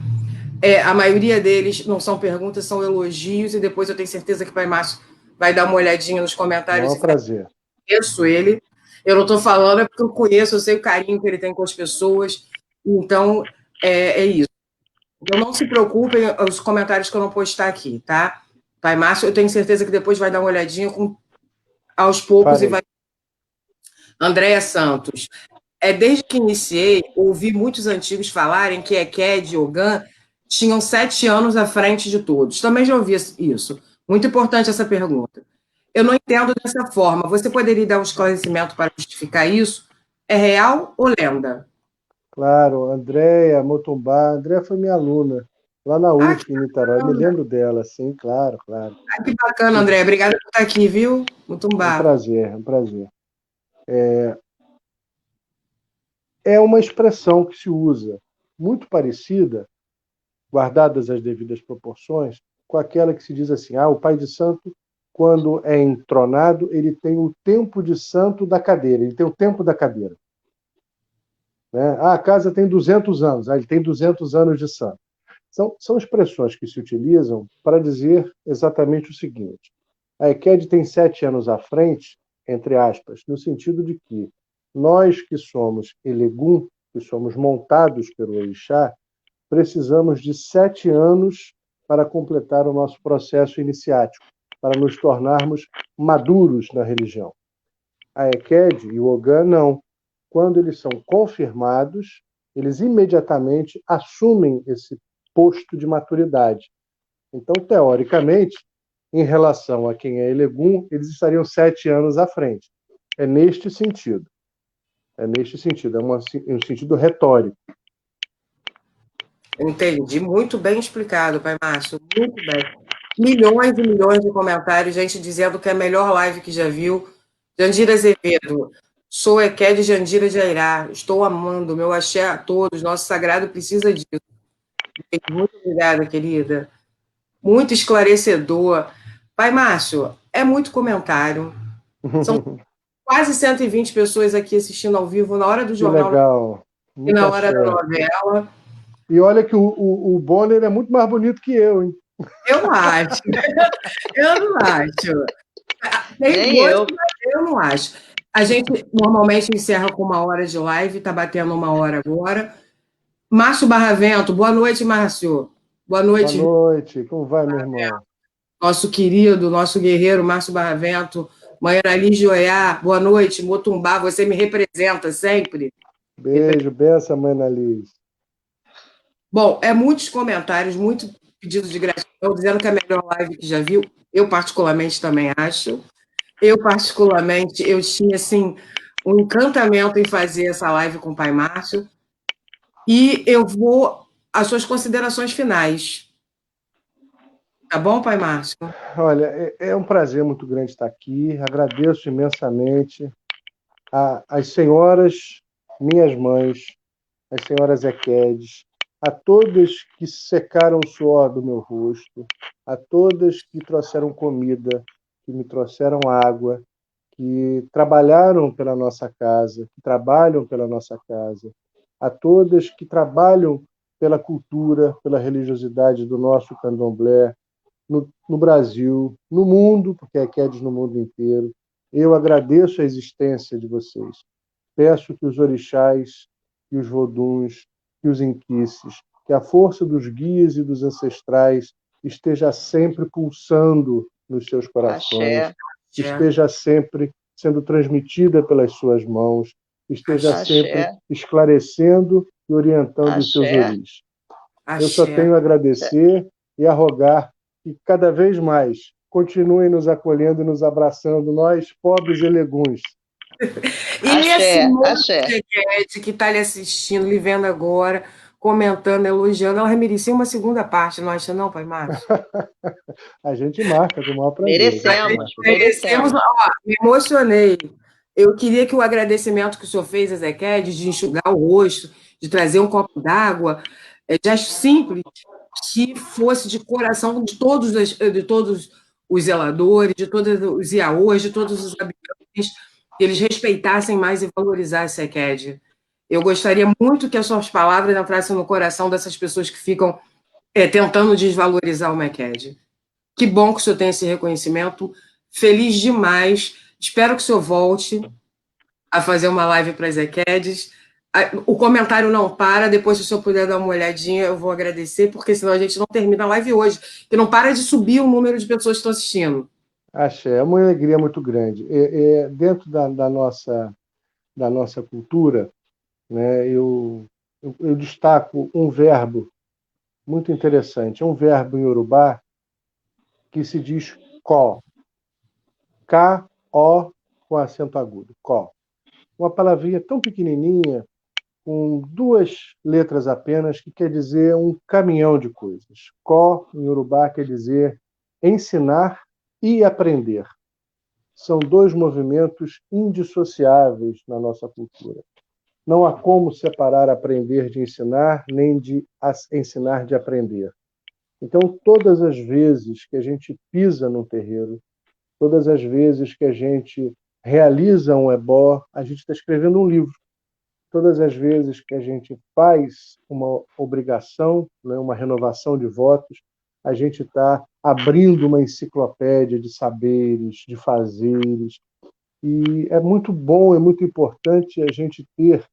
A maioria deles não são perguntas, são elogios, e depois eu tenho certeza que o Pai Márcio vai dar uma olhadinha nos comentários. É um prazer. Eu conheço ele, eu não estou falando, é porque eu conheço, eu sei o carinho que ele tem com as pessoas, então é isso. Então não se preocupem os comentários que eu não postar aqui, tá? Pai Márcio, eu tenho certeza que depois vai dar uma olhadinha aos poucos. Farei. E vai. Andréia Santos, desde que iniciei, ouvi muitos antigos falarem que Eked e Ogan tinham 7 anos à frente de todos. Também já ouvi isso. Muito importante essa pergunta. Eu não entendo dessa forma. Você poderia dar um esclarecimento para justificar isso? É real ou lenda? Claro, Andréia Motumbá. Andréia foi minha aluna lá na UF, em Niterói. Me lembro dela, sim, claro, claro. Que bacana, André. Obrigada por estar aqui, viu? Um prazer, um prazer. É uma expressão que se usa muito parecida, guardadas as devidas proporções, com aquela que se diz assim: o pai de santo, quando é entronado, ele tem o tempo de santo da cadeira, ele tem o tempo da cadeira. Né? A casa tem 200 anos, ele tem 200 anos de santo. São expressões que se utilizam para dizer exatamente o seguinte: a EQED tem 7 anos à frente, entre aspas, no sentido de que nós que somos Elegum, que somos montados pelo Orixá, precisamos de 7 anos para completar o nosso processo iniciático, para nos tornarmos maduros na religião. A EQED e o Ogan não. Quando eles são confirmados, eles imediatamente assumem esse posto de maturidade. Então, teoricamente, em relação a quem é Elegum, eles estariam 7 anos à frente. É neste sentido. É neste sentido, é um sentido retórico. Entendi, muito bem explicado, Pai Márcio, muito bem. Milhões e milhões de comentários, gente dizendo que é a melhor live que já viu. Jandira Azevedo, sou Equede Jandira de Airá, estou amando, meu axé a todos, nosso sagrado precisa disso. Muito obrigada, querida. Muito esclarecedor. Pai Márcio, é muito comentário. São quase 120 pessoas aqui assistindo ao vivo na hora do Que jornal legal. e Muito na hora da axé. novela. E olha que o Bonner é muito mais bonito que eu, hein? Eu não acho. Eu não acho. Tem Nem gosto, eu. mas eu não acho. A gente normalmente encerra com 1 hora de live, está batendo 1 hora agora. Márcio Barravento, boa noite, Márcio. Boa Boa noite, noite. Como vai, meu irmão? nosso querido, nosso guerreiro Márcio Barravento. Manhã Liz de Oiá, boa noite, Motumbá, você me representa sempre. Beijo, benção, mãe Annalise. Bom, muitos comentários, muito pedidos de gratidão, dizendo que é a melhor live que já viu. Eu, particularmente, também acho. Eu tinha, assim, um encantamento em fazer essa live com o Pai Márcio. E eu vou às suas considerações finais. Tá bom, Pai Márcio? Olha, é um prazer muito grande estar aqui. Agradeço imensamente às senhoras, minhas mães, às senhoras Equedes, a todas que secaram o suor do meu rosto, a todas que trouxeram comida, que me trouxeram água, que trabalharam pela nossa casa, que trabalham pela nossa casa, a todas que trabalham pela cultura, pela religiosidade do nosso candomblé, no Brasil, no mundo, porque é Equedes no mundo inteiro. Eu agradeço a existência de vocês. Peço que os orixás, que os voduns, que os inquices, que a força dos guias e dos ancestrais esteja sempre pulsando nos seus corações, Axé. esteja sempre sendo transmitida pelas suas mãos, esteja sempre Axé. esclarecendo e orientando os seus Axé. oris. Eu só tenho a Axé. agradecer e a rogar que cada vez mais continuem nos acolhendo e nos abraçando, nós, pobres eleguns. E esse Axé. monte Axé. de gente que está lhe assistindo, lhe vendo agora, comentando, elogiando, ela merecia uma segunda parte, não acha não, Pai Márcio? A gente marca com o maior prazer. Merecemos. Merecemos, Merecemos. me emocionei. Eu queria que o agradecimento que o senhor fez a Zequed, de enxugar o rosto, de trazer um copo d'água, gesto simples, que fosse de coração de todos os zeladores, de todos os IAOs, de todos os habitantes, que eles respeitassem mais e valorizassem a Zequed. Eu gostaria muito que as suas palavras entrassem no coração dessas pessoas que ficam tentando desvalorizar o MECED. Que bom que o senhor tem esse reconhecimento. Feliz demais. Espero que o senhor volte a fazer uma live para as EQEDs. O comentário não para. Depois, se o senhor puder dar uma olhadinha, eu vou agradecer, porque senão a gente não termina a live hoje. Que não para de subir o número de pessoas que estão assistindo. Axé, é uma alegria muito grande. Dentro da nossa cultura, né, eu destaco um verbo muito interessante. É um verbo em Yorubá que se diz có. K-O com acento agudo. Có. Uma palavrinha tão pequenininha, com 2 letras apenas, que quer dizer um caminhão de coisas. Có, em Yorubá, quer dizer ensinar e aprender. São 2 movimentos indissociáveis na nossa cultura. Não há como separar aprender de ensinar, nem de ensinar de aprender. Então, todas as vezes que a gente pisa num terreiro, todas as vezes que a gente realiza um ebó, a gente está escrevendo um livro. Todas as vezes que a gente faz uma obrigação, né, uma renovação de votos, a gente está abrindo uma enciclopédia de saberes, de fazeres. E é muito bom, é muito importante a gente ter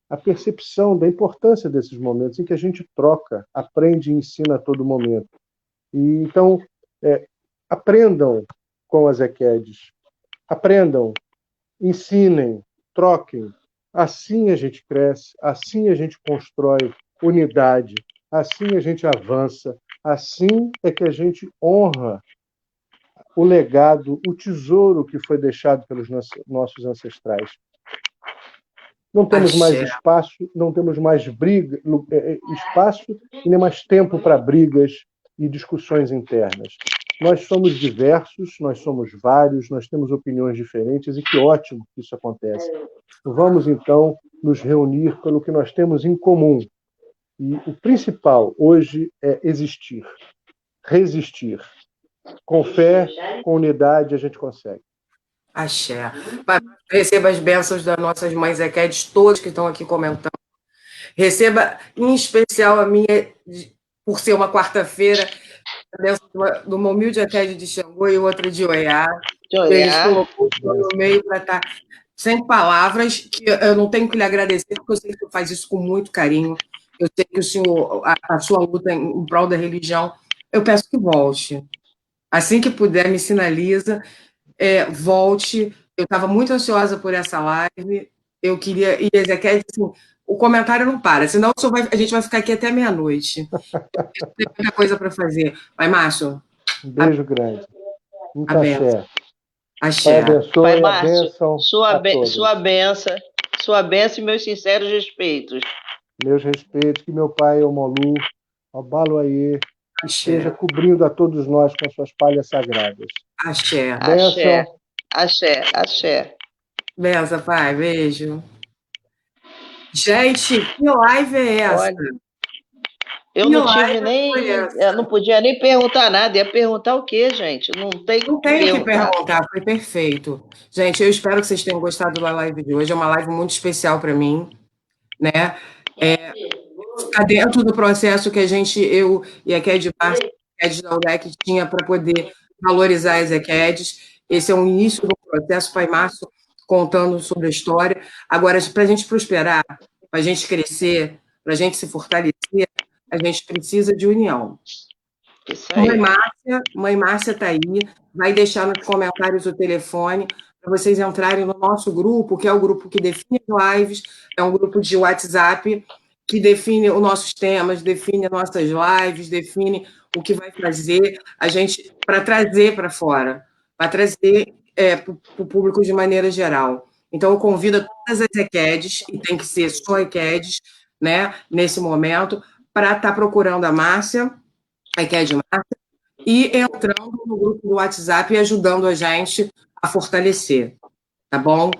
a percepção da importância desses momentos em que a gente troca, aprende e ensina a todo momento. E, então, aprendam com as EQEDs, aprendam, ensinem, troquem. Assim a gente cresce, assim a gente constrói unidade, assim a gente avança, assim é que a gente honra o legado, o tesouro que foi deixado pelos nossos ancestrais. Não temos mais espaço, não temos mais espaço e nem mais tempo para brigas e discussões internas. Nós somos diversos, nós somos vários, nós temos opiniões diferentes e que ótimo que isso acontece. Vamos, então, nos reunir pelo que nós temos em comum. E o principal hoje é existir, resistir. Com fé, com unidade, a gente consegue. Axé. Receba as bênçãos das nossas mães EQEDs, todos que estão aqui comentando. Receba, em especial, a minha, por ser uma quarta-feira, a bênção do uma humilde EQED de Xangô e outra de Oiá. Eles colocou no meio para estar sem palavras, que eu não tenho que lhe agradecer, porque eu sei que você faz isso com muito carinho. Eu sei que o senhor, a sua luta em prol da religião, eu peço que volte. Assim que puder, me sinaliza. Volte. Eu estava muito ansiosa por essa live. Eu queria. E Ezequiel, assim, o comentário não para, senão a gente vai ficar aqui até meia-noite. Tem muita coisa para fazer. Vai, Márcio. Um beijo grande. Muita axé. Axé. Pai abençoe, Pai Márcio, sua bênção e meus sinceros respeitos. Meus respeitos, que meu pai, Omolu, Obaloaê, esteja cobrindo a todos nós com as suas palhas sagradas. Axé. Axé. Axé. Axé. Benção, pai. Beijo. Gente, que live é essa? Olha, eu não tive nem... Eu não podia nem perguntar nada. Ia perguntar o quê, gente? Não tenho que perguntar. Foi perfeito. Gente, eu espero que vocês tenham gostado da live de hoje. É uma live muito especial para mim, né? Ficar dentro do processo que eu e a EQED Márcia, a EQED da UDEC tinha para poder valorizar as EQEDs. Esse é o início do processo, Pai Márcio contando sobre a história. Agora, para a gente prosperar, para a gente crescer, para a gente se fortalecer, a gente precisa de união. Isso aí. Mãe Márcia está aí, vai deixar nos comentários o telefone para vocês entrarem no nosso grupo, que é o grupo que define as lives, é um grupo de WhatsApp que define os nossos temas, define as nossas lives, define o que vai fazer, a gente, para trazer para fora, para trazer para o público de maneira geral. Então, eu convido todas as EQEDs, e tem que ser só EQEDs, né, nesse momento, para estar procurando a Márcia, a EQED Márcia, e entrando no grupo do WhatsApp e ajudando a gente a fortalecer, tá bom?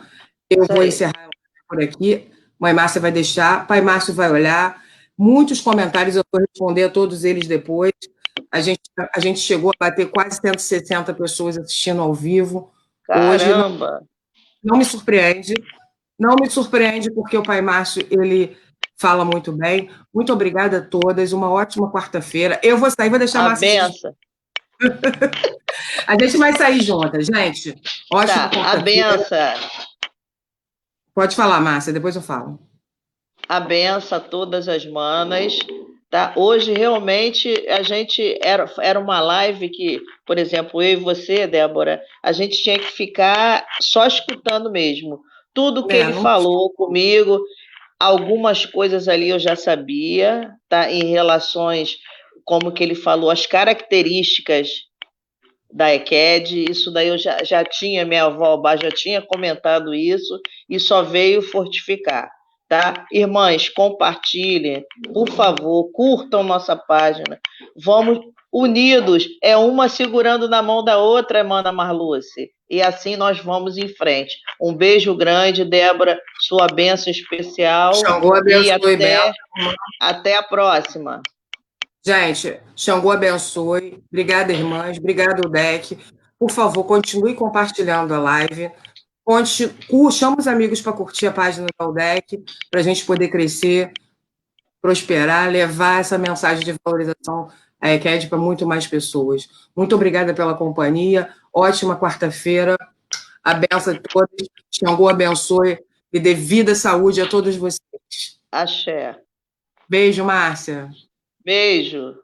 Eu vou encerrar por aqui. Mãe Márcia vai deixar, Pai Márcio vai olhar. Muitos comentários, eu vou responder a todos eles depois. A gente chegou a bater quase 160 pessoas assistindo ao vivo. Caramba! Hoje não me surpreende. Não me surpreende, porque o Pai Márcio, ele fala muito bem. Muito obrigada a todas. Uma ótima quarta-feira. Eu vou sair, vou deixar a Márcia... benção. A gente vai sair juntas, gente. Ótima quarta-feira. A benção. Pode falar, Márcia, depois eu falo. A benção a todas as manas. Tá? Hoje, realmente, a gente era uma live que, por exemplo, eu e você, Débora, a gente tinha que ficar só escutando mesmo. Tudo que ele falou comigo, algumas coisas ali eu já sabia, tá? Em relações, como que ele falou, as características da EQED, isso daí eu já tinha, minha avó já tinha comentado isso, e só veio fortificar. Tá? Irmãs, compartilhem, por favor, curtam nossa página. Vamos unidos, uma segurando na mão da outra, Mana Marluce. E assim nós vamos em frente. Um beijo grande, Débora, sua bênção especial. Xangô abençoe, e até a próxima. Gente, Xangô abençoe. Obrigada, irmãs. Obrigada, UDEC. Por favor, continue compartilhando a live. Chama os amigos para curtir a página da UDEC, para a gente poder crescer, prosperar, levar essa mensagem de valorização à EQED para muito mais pessoas. Muito obrigada pela companhia. Ótima quarta-feira. A benção a todos. Xangô abençoe e dê vida e saúde a todos vocês. Axé. Beijo, Márcia. Beijo.